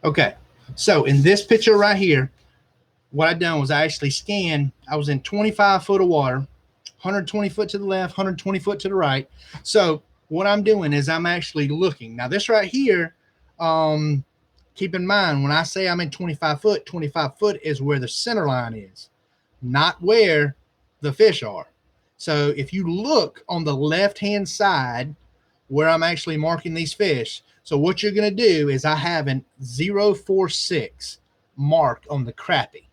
A: Okay, so in this picture right here, what I done was I actually scanned. I was in 25 foot of water, 120 foot to the left, 120 foot to the right. So what I'm doing is I'm actually looking. Now this right here, keep in mind when I say I'm in 25 foot is where the center line is, not where the fish are. So if you look on the left-hand side where I'm actually marking these fish, so what you're going to do is I have an 046 marked on the crappie.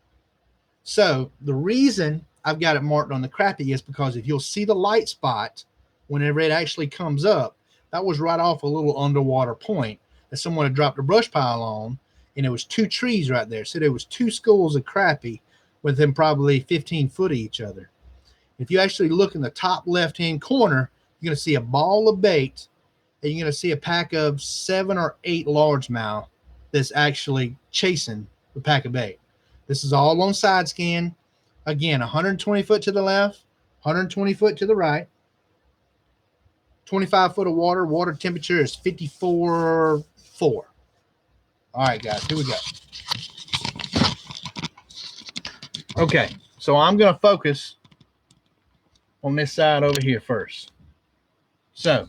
A: So the reason I've got it marked on the crappie is because if you'll see the light spot whenever it actually comes up, that was right off a little underwater point that someone had dropped a brush pile on, and it was two trees right there. So there was two schools of crappie within probably 15 foot of each other. If you actually look in the top left-hand corner, you're going to see a ball of bait, and you're going to see a pack of 7 or 8 largemouth that's actually chasing the pack of bait. This is all on side scan. Again, 120 foot to the left, 120 foot to the right, 25 foot of water. Water temperature is 54.4. All right, guys, here we go. Okay, so I'm going to focus on this side over here first. So,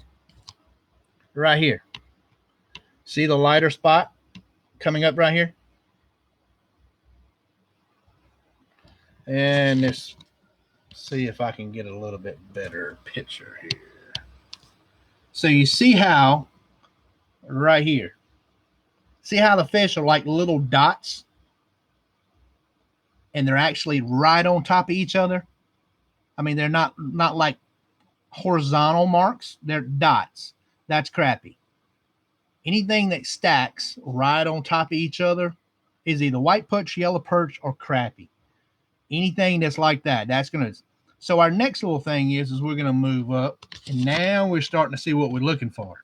A: right here. See the lighter spot coming up right here? And this, see if I can get a little bit better picture here. So you see how right here, see how the fish are like little dots, and they're actually right on top of each other. I mean, they're not like horizontal marks, they're dots. That's crappie. Anything that stacks right on top of each other is either white perch, yellow perch, or crappie. Anything that's like that, that's gonna. So our next little thing is we're gonna move up, and now we're starting to see what we're looking for.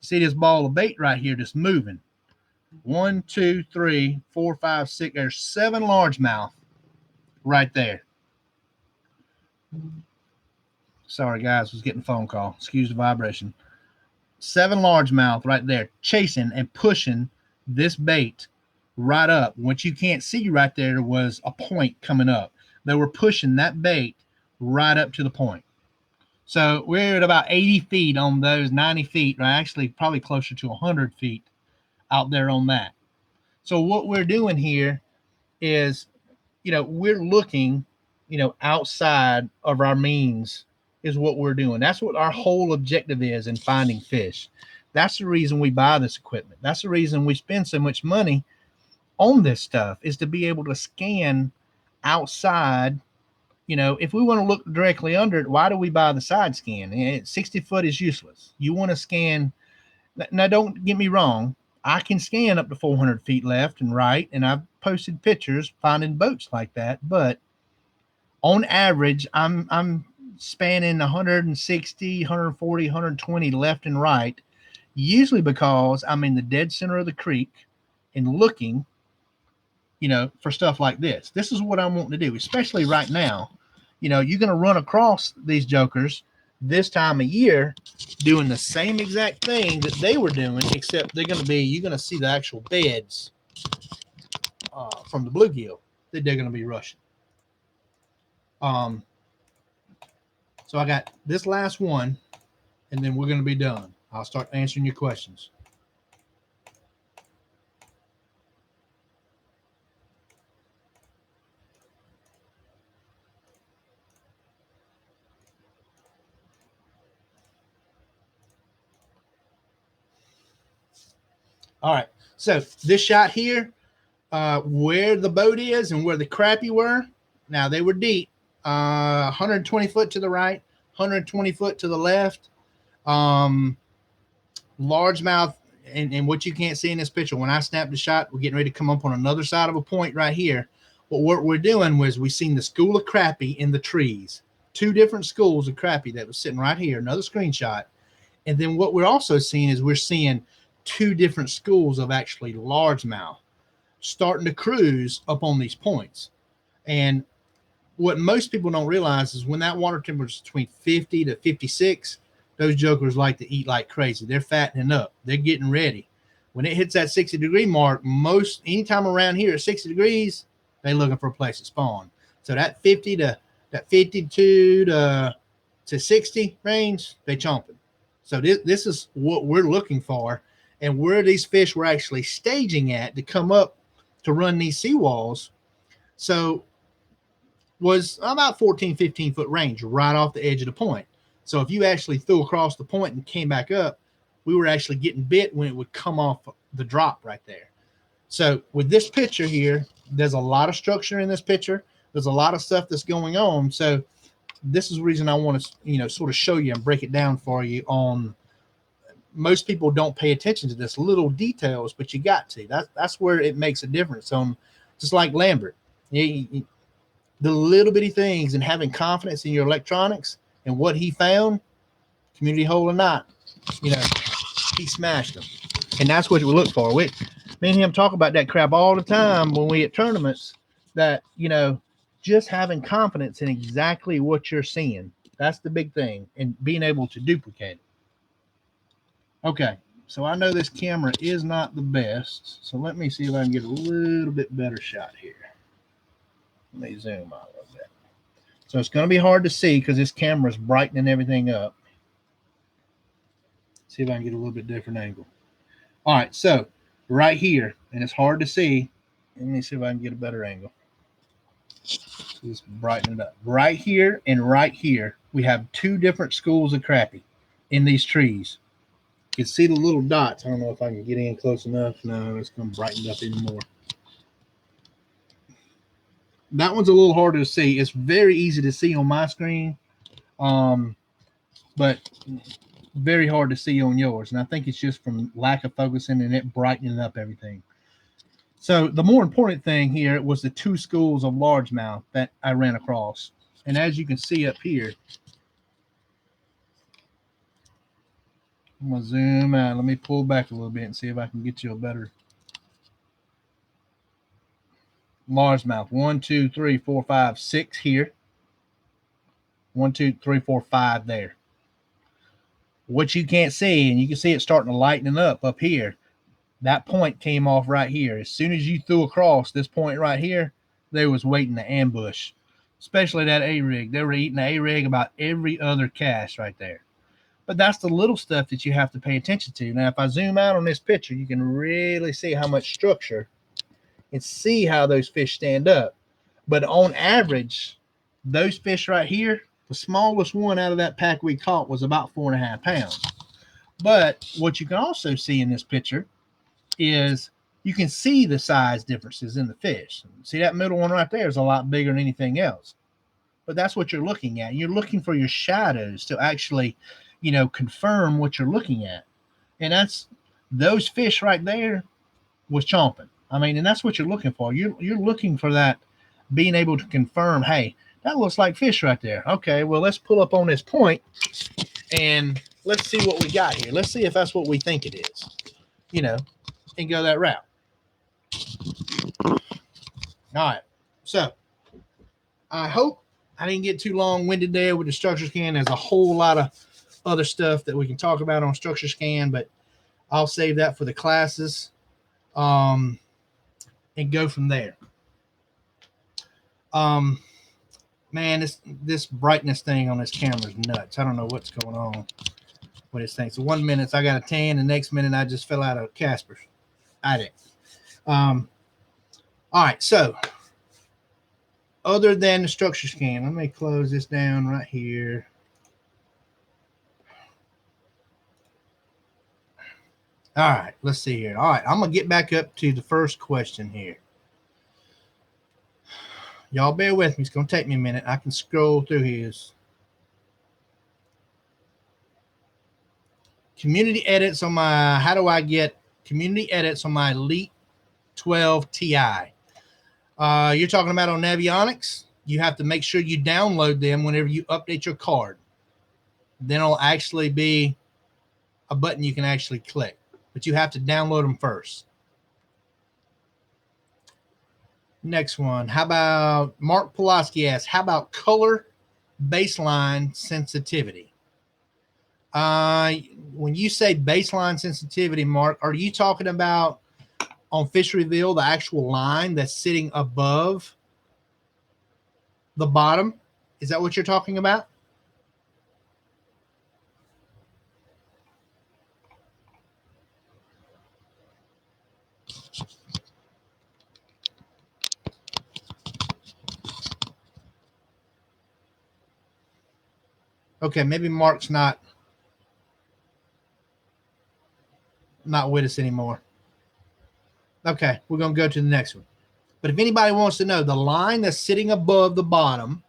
A: See this ball of bait right here that's moving. 1, 2, 3, 4, 5, 6. There's 7 largemouth right there. Sorry, guys, was getting a phone call. Excuse the vibration. 7 largemouth right there, chasing and pushing this bait right up. What you can't see right there was a point coming up. They were pushing that bait right up to the point. So we're at about 80 feet on those, 90 feet, or actually probably closer to 100 feet out there on that. So what we're doing here is, we're looking, outside of our means is what we're doing. That's what our whole objective is in finding fish. That's the reason we buy this equipment. That's the reason we spend so much money on this stuff, is to be able to scan outside. If we want to look directly under it, why do we buy the side scan? 60 foot is useless. You want to scan. Now, don't get me wrong. I can scan up to 400 feet left and right, and I've posted pictures finding boats like that. But on average, I'm spanning 160, 140, 120 left and right, usually because I'm in the dead center of the creek and looking, for stuff like this. This is what I'm wanting to do, especially right now. You're going to run across these jokers this time of year doing the same exact thing that they were doing, except you're going to see the actual beds from the bluegill that they're going to be rushing. So I got this last one, and then we're going to be done. I'll start answering your questions. All right. So this shot here, where the boat is and where the crappie were, now they were deep. 120 foot to the right, 120 foot to the left. Largemouth, and what you can't see in this picture, when I snapped the shot, we're getting ready to come up on another side of a point right here. But what we're doing was we seen the school of crappie in the trees. 2 different schools of crappie that was sitting right here, another screenshot. And then what we're also seeing is we're seeing 2 different schools of actually largemouth starting to cruise up on these points. And what most people don't realize is when that water temperature is between 50 to 56, those jokers like to eat like crazy. They're fattening up. They're getting ready. When it hits that 60-degree mark, anytime around here at 60 degrees, they're looking for a place to spawn. So that 52 to 60 range, they chomping. So this is what we're looking for, and where these fish were actually staging at to come up to run these seawalls. So was about 14, 15 foot range right off the edge of the point. So if you actually threw across the point and came back up, we were actually getting bit when it would come off the drop right there. So with this picture here, there's a lot of structure in this picture. There's a lot of stuff that's going on. So this is the reason I want to, sort of show you and break it down for you on. Most people don't pay attention to this little details, but you got to. That's where it makes a difference. On just like Lambert, the little bitty things and having confidence in your electronics and what he found, community hole or not, he smashed them. And that's what we look for. Me and him talk about that crap all the time when we at tournaments, that, just having confidence in exactly what you're seeing. That's the big thing, and being able to duplicate it. Okay, so I know this camera is not the best, so let me see if I can get a little bit better shot here. Let me zoom out a little bit. So it's going to be hard to see because this camera is brightening everything up. See if I can get a little bit different angle. All right, so right here, and it's hard to see. Let me see if I can get a better angle. So just brighten it up. Right here and right here, we have two different schools of crappie in these trees. You can see the little dots. I don't know if I can get in close enough. No, it's going to brighten it up even more. That one's a little harder to see. It's very easy to see on my screen, but very hard to see on yours. And I think it's just from lack of focusing and it brightening up everything. So the more important thing here was the two schools of largemouth that I ran across. And as you can see up here, I'm going to zoom out. Let me pull back a little bit and see if I can get you a better largemouth. 1, 2, 3, 4, 5, 6 here. 1, 2, 3, 4, 5 there. What you can't see, and you can see it starting to lighten up here. That point came off right here. As soon as you threw across this point right here, they was waiting to ambush, especially that A-rig. They were eating the A-rig about every other cast right there. But that's the little stuff that you have to pay attention to. Now, if I zoom out on this picture, you can really see how much structure and see how those fish stand up. But on average, those fish right here, the smallest one out of that pack we caught was about 4.5 pounds. But what you can also see in this picture is you can see the size differences in the fish. See that middle one right there is a lot bigger than anything else. But that's what you're looking at. You're looking for your shadows to actually, confirm what you're looking at. And that's those fish right there was chomping. I mean, and that's what you're looking for. You're looking for that, being able to confirm, hey, that looks like fish right there. Okay, well, let's pull up on this point and let's see what we got here. Let's see if that's what we think it is, and go that route. All right. So I hope I didn't get too long-winded there with the structure scan. There's a whole lot of other stuff that we can talk about on structure scan, but I'll save that for the classes and go from there. Man, this brightness thing on this camera is nuts. I don't know what's going on with this thing. So 1 minute I got a tan, the next minute I just fell out of Casper's. I did. All right, so other than the structure scan, let me close this down right here. All right, let's see here. All right, I'm going to get back up to the first question here. Y'all bear with me. It's going to take me a minute. I can scroll through his. Community edits on my, how do I get community edits on my Elite 12 Ti? You're talking about on Navionics. You have to make sure you download them whenever you update your card. Then it'll actually be a button you can actually click. But you have to download them first. Next one. How about Mark Pulaski asks, how about color baseline sensitivity? When you say baseline sensitivity, Mark, are you talking about on Fish Reveal, the actual line that's sitting above the bottom? Is that what you're talking about? Okay, maybe Mark's not with us anymore. Okay, we're going to go to the next one. But if anybody wants to know, the line that's sitting above the bottom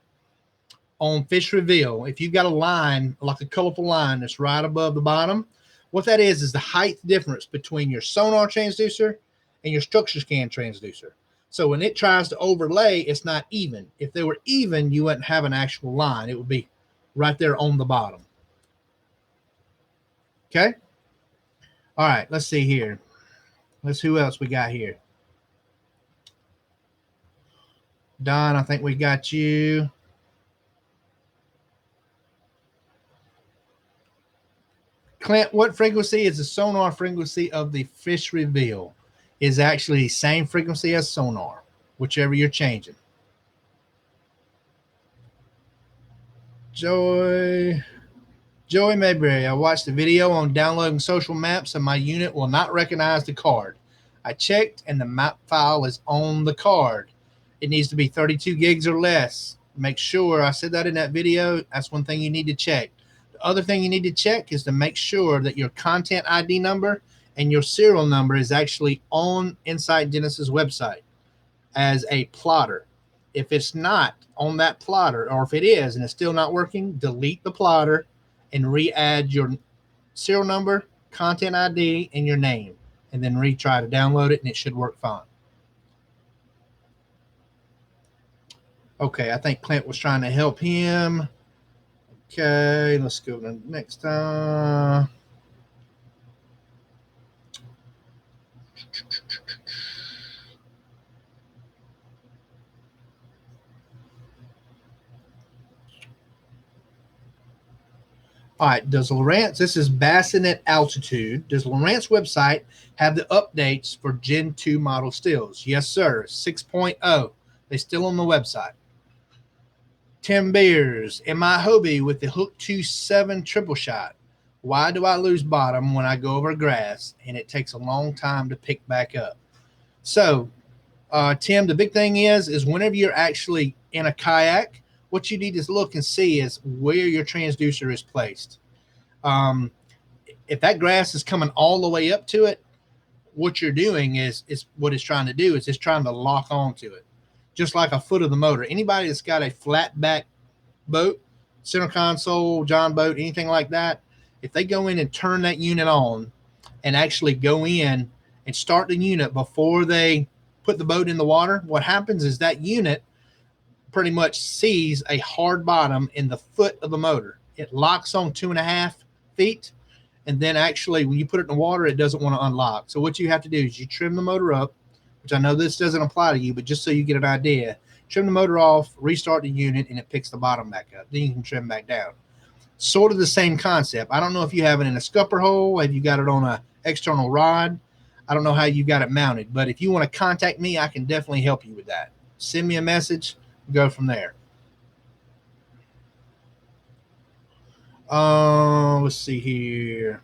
A: on Fish Reveal, if you've got a line, like a colorful line that's right above the bottom, what that is the height difference between your sonar transducer and your structure scan transducer. So when it tries to overlay, it's not even. If they were even, you wouldn't have an actual line. It would be right there on the bottom. Okay? All right, let's see here. Who else we got here? Don, I think we got you. Clint, what frequency is the sonar frequency of the Fish Reveal? Is actually the same frequency as sonar, whichever you're changing. Joey Mayberry, I watched the video on downloading social maps and my unit will not recognize the card. I checked and the map file is on the card. It needs to be 32 gigs or less. Make sure, I said that in that video, that's one thing you need to check. The other thing you need to check is to make sure that your content ID number and your serial number is actually on Insight Genesis website as a plotter. If it's not on that plotter, or if it is and it's still not working, delete the plotter and re-add your serial number, content ID, and your name, and then retry to download it, and it should work fine. Okay, I think Clint was trying to help him. Okay, let's go to the next time. All right, does Lowrance, this is Bassinet Altitude, does Lowrance website have the updates for Gen 2 model stills? Yes, sir, 6.0. They're still on the website. Tim Beers, in my Hobie with the Hook 27 triple shot, why do I lose bottom when I go over grass and it takes a long time to pick back up? So, Tim, the big thing is whenever you're actually in a kayak, what you need to look and see is where your transducer is placed. If that grass is coming all the way up to it, what you're doing is what it's trying to do is it's trying to lock onto it, just like a foot of the motor. Anybody that's got a flat back boat, center console, John boat, anything like that, if they go in and turn that unit on and actually go in and start the unit before they put the boat in the water, what happens is that unit pretty much sees a hard bottom in the foot of the motor. It locks on 2.5 feet, and then actually when you put it in the water, it doesn't want to unlock. So what you have to do is you trim the motor up, which I know this doesn't apply to you, but just so you get an idea, trim the motor off, restart the unit, and it picks the bottom back up. Then you can trim back down. Sort of the same concept. I don't know if you have it in a scupper hole, if you got it on an external rod. I don't know how you got it mounted, but if you want to contact me, I can definitely help you with that. Send me a message, go from there. Let's see here.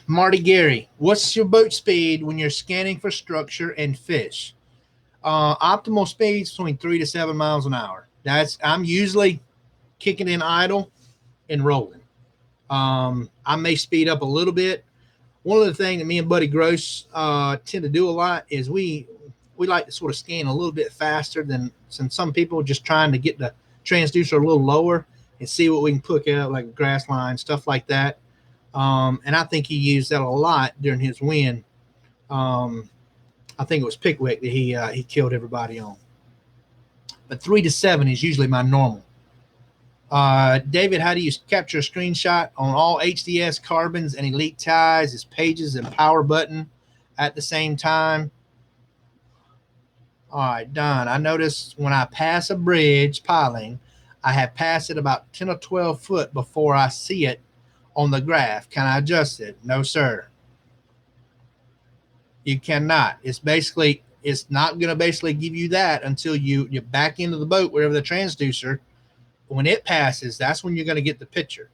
A: Marty Gary, what's your boat speed when you're scanning for structure and fish? Optimal speeds between 3 to 7 miles an hour. I'm usually kicking in idle and rolling. I may speed up a little bit. One of the things that me and Buddy Gross tend to do a lot is we like to sort of scan a little bit faster than some people, just trying to get the transducer a little lower and see what we can put out, like grass line, stuff like that. And I think he used that a lot during his win. I think it was Pickwick that he killed everybody on. But 3 to 7 is usually my normal. David, how do you capture a screenshot on all HDS carbons and elite ties? Is pages and power button at the same time? All right, Don, I noticed when I pass a bridge piling, I have passed it about 10 or 12 foot before I see it on the graph. Can I adjust it? No, sir. You cannot. It's not going to basically give you that until you back into the boat, wherever the transducer, when it passes, that's when you're going to get the picture.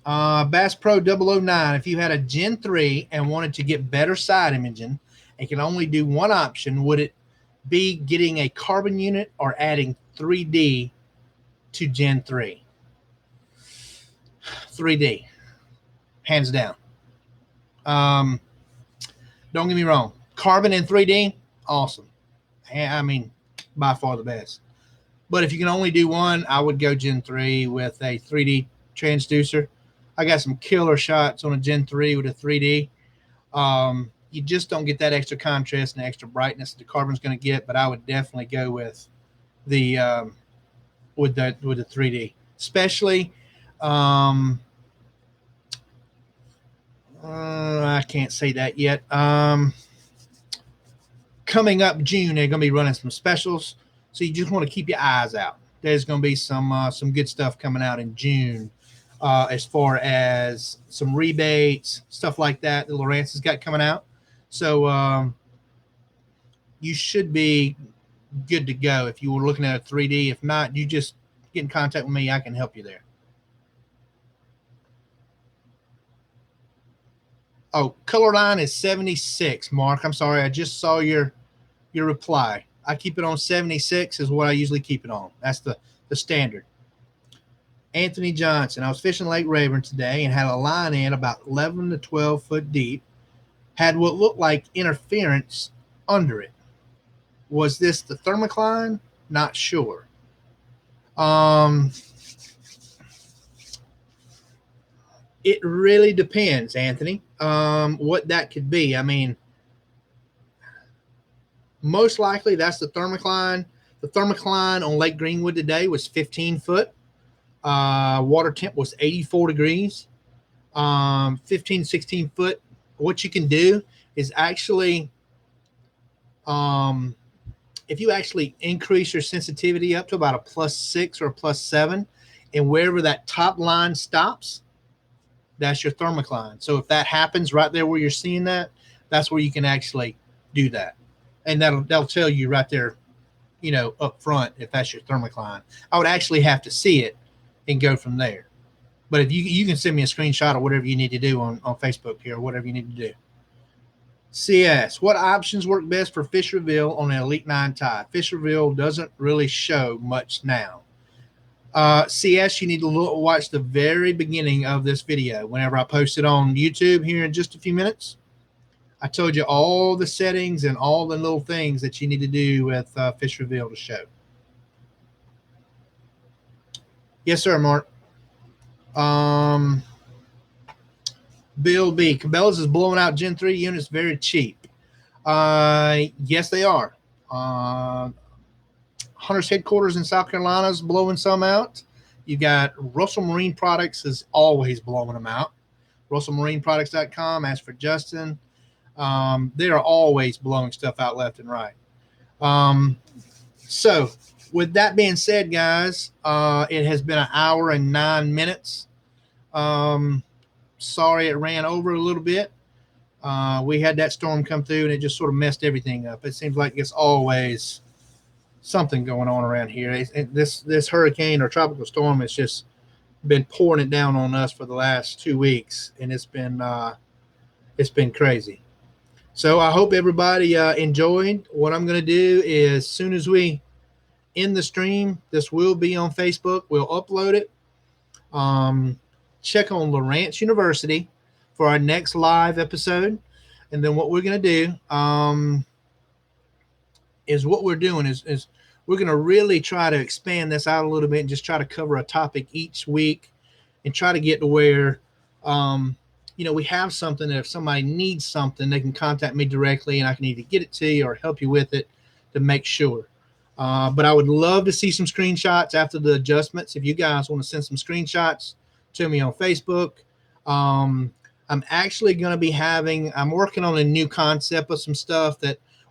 A: Bass Pro 009, if you had a Gen 3 and wanted to get better side imaging and can only do one option, would it be getting a carbon unit or adding 3D to Gen 3? 3D, hands down. Don't get me wrong. Carbon and 3D, awesome. I mean, by far the best. But if you can only do one, I would go Gen 3 with a 3D transducer. I got some killer shots on a Gen 3 with a 3D. You just don't get that extra contrast and extra brightness that the carbon's going to get, but I would definitely go with the 3D, especially. I can't say that yet. Coming up June, they're going to be running some specials, so you just want to keep your eyes out. There's going to be some good stuff coming out in June, as far as some rebates, stuff like that Lawrence has got coming out. So you should be good to go if you were looking at a 3D. If not, you just get in contact with me. I can help you there. Oh, color line is 76, Mark. I'm sorry. I just saw your reply. I keep it on 76 is what I usually keep it on. That's the standard. Anthony Johnson. I was fishing Lake Rayburn today and had a line in about 11 to 12 foot deep. Had what looked like interference under it. Was this the thermocline? Not sure. It really depends, Anthony, what that could be. I mean, most likely that's the thermocline. The thermocline on Lake Greenwood today was 15 foot. Water temp was 84 degrees. 15, 16 foot. What you can do is actually, if you actually increase your sensitivity up to about a +6 or a +7, and wherever that top line stops, that's your thermocline. So if that happens right there where you're seeing that, that's where you can actually do that. And that'll tell you right there, up front, if that's your thermocline. I would actually have to see it and go from there. But if you can send me a screenshot or whatever you need to do on Facebook here, or whatever you need to do. CS, what options work best for fish reveal on an Elite 9 tide? Fish reveal doesn't really show much now. CS, you need to watch the very beginning of this video. Whenever I post it on YouTube here in just a few minutes, I told you all the settings and all the little things that you need to do with fish reveal to show. Yes, sir, Mark. Bill B. Cabela's is blowing out Gen 3 units very cheap. Yes, they are. Hunter's headquarters in South Carolina is blowing some out. You got Russell Marine Products is always blowing them out. RussellMarineProducts.com. Ask for Justin. They are always blowing stuff out left and right. So with that being said, guys, it has been 1 hour and 9 minutes. Sorry it ran over a little bit. We had that storm come through and it just sort of messed everything up. It seems like it's always something going on around here. This hurricane or tropical storm has just been pouring it down on us for the last 2 weeks, and it's been crazy. So I hope everybody enjoyed. What I'm going to do is, as soon as we end the stream, this will be on Facebook. We'll upload it. Check on Lawrence University for our next live episode, and then what we're going to do is we're going to really try to expand this out a little bit and just try to cover a topic each week and try to get to where, we have something that if somebody needs something, they can contact me directly and I can either get it to you or help you with it to make sure. But I would love to see some screenshots after the adjustments. If you guys want to send some screenshots to me on Facebook, I'm actually going to be I'm working on a new concept of some stuff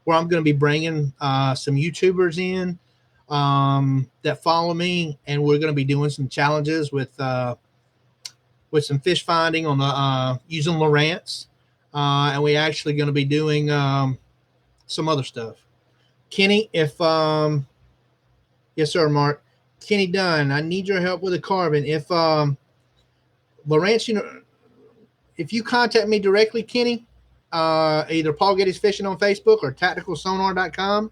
A: where I'm going to be bringing some YouTubers in that follow me, and we're going to be doing some challenges with some fish finding on the using Lowrance, and we actually going to be doing some other stuff. Kenny, if yes, sir, Mark. Kenny Dunn, I need your help with a carbon. If Lowrance, if you contact me directly, Kenny, either Paul Getty's Fishing on Facebook or tacticalsonar.com.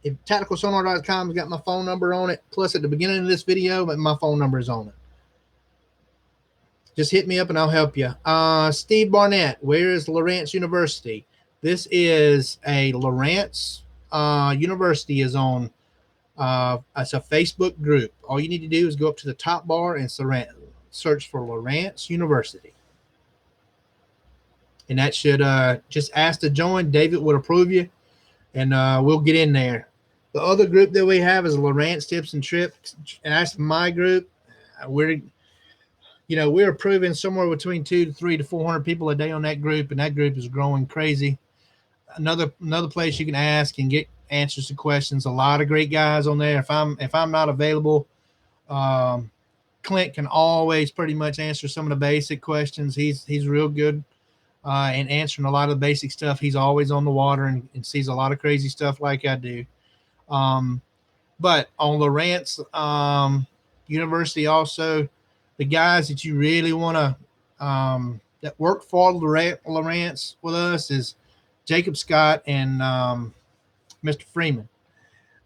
A: If tacticalsonar.com has got my phone number on it, plus at the beginning of this video, my phone number is on it. Just hit me up and I'll help you. Steve Barnett, where is Lowrance University? This is a Lowrance University is on. It's a Facebook group. All you need to do is go up to the top bar and search for Lowrance University. And that should just ask to join. David would approve you, and we'll get in there. The other group that we have is Lowrance Tips and Trips, and that's my group. We're approving somewhere between 200 to 300 to 400 people a day on that group, and that group is growing crazy. Another place you can ask and get answers to questions. A lot of great guys on there. If I'm not available, Clint can always pretty much answer some of the basic questions. He's real good in answering a lot of the basic stuff. He's always on the water and sees a lot of crazy stuff like I do. But on Lowrance University, also the guys that you really want to that work for Lowrance with us is Jacob Scott and Mr. Freeman.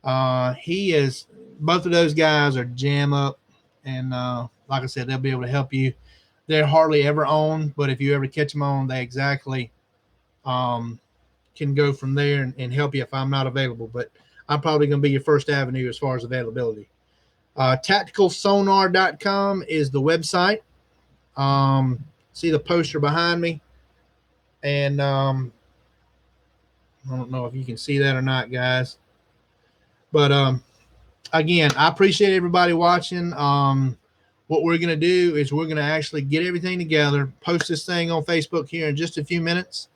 A: Both of those guys are jam up, and like I said, they'll be able to help you. They're hardly ever on, but if you ever catch them on, they exactly can go from there and help you if I'm not available. But I'm probably going to be your first avenue as far as availability. Tacticalsonar.com is the website. See the poster behind me, and I don't know if you can see that or not, guys. But again, I appreciate everybody watching. What we're going to do is we're going to actually get everything together, post this thing on Facebook here in just a few minutes.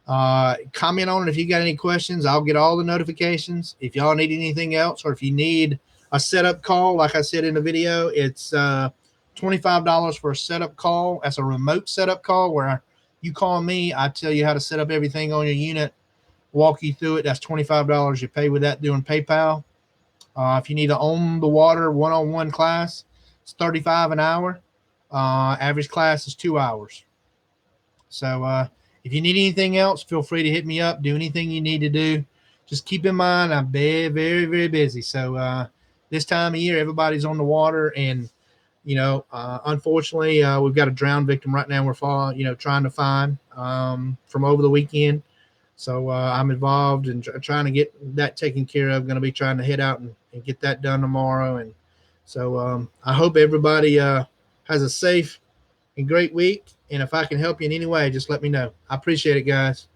A: Comment on it if you got any questions. I'll get all the notifications. If y'all need anything else, or if you need a setup call, like I said in the video, it's $25 for a setup call. That's a remote setup call where you call me. I tell you how to set up everything on your unit, walk you through it. That's $25. You pay with that doing PayPal. If you need an on the water one-on-one class, it's $35 an hour. Average class is 2 hours. So if you need anything else, feel free to hit me up. Do anything you need to do. Just keep in mind, I'm very, very, very busy. So this time of year, everybody's on the water, and unfortunately, we've got a drowned victim right now. We're trying to find from over the weekend. So I'm involved in trying to get that taken care of. Going to be trying to head out and get that done tomorrow. And so I hope everybody has a safe and great week. And if I can help you in any way, just let me know. I appreciate it, guys.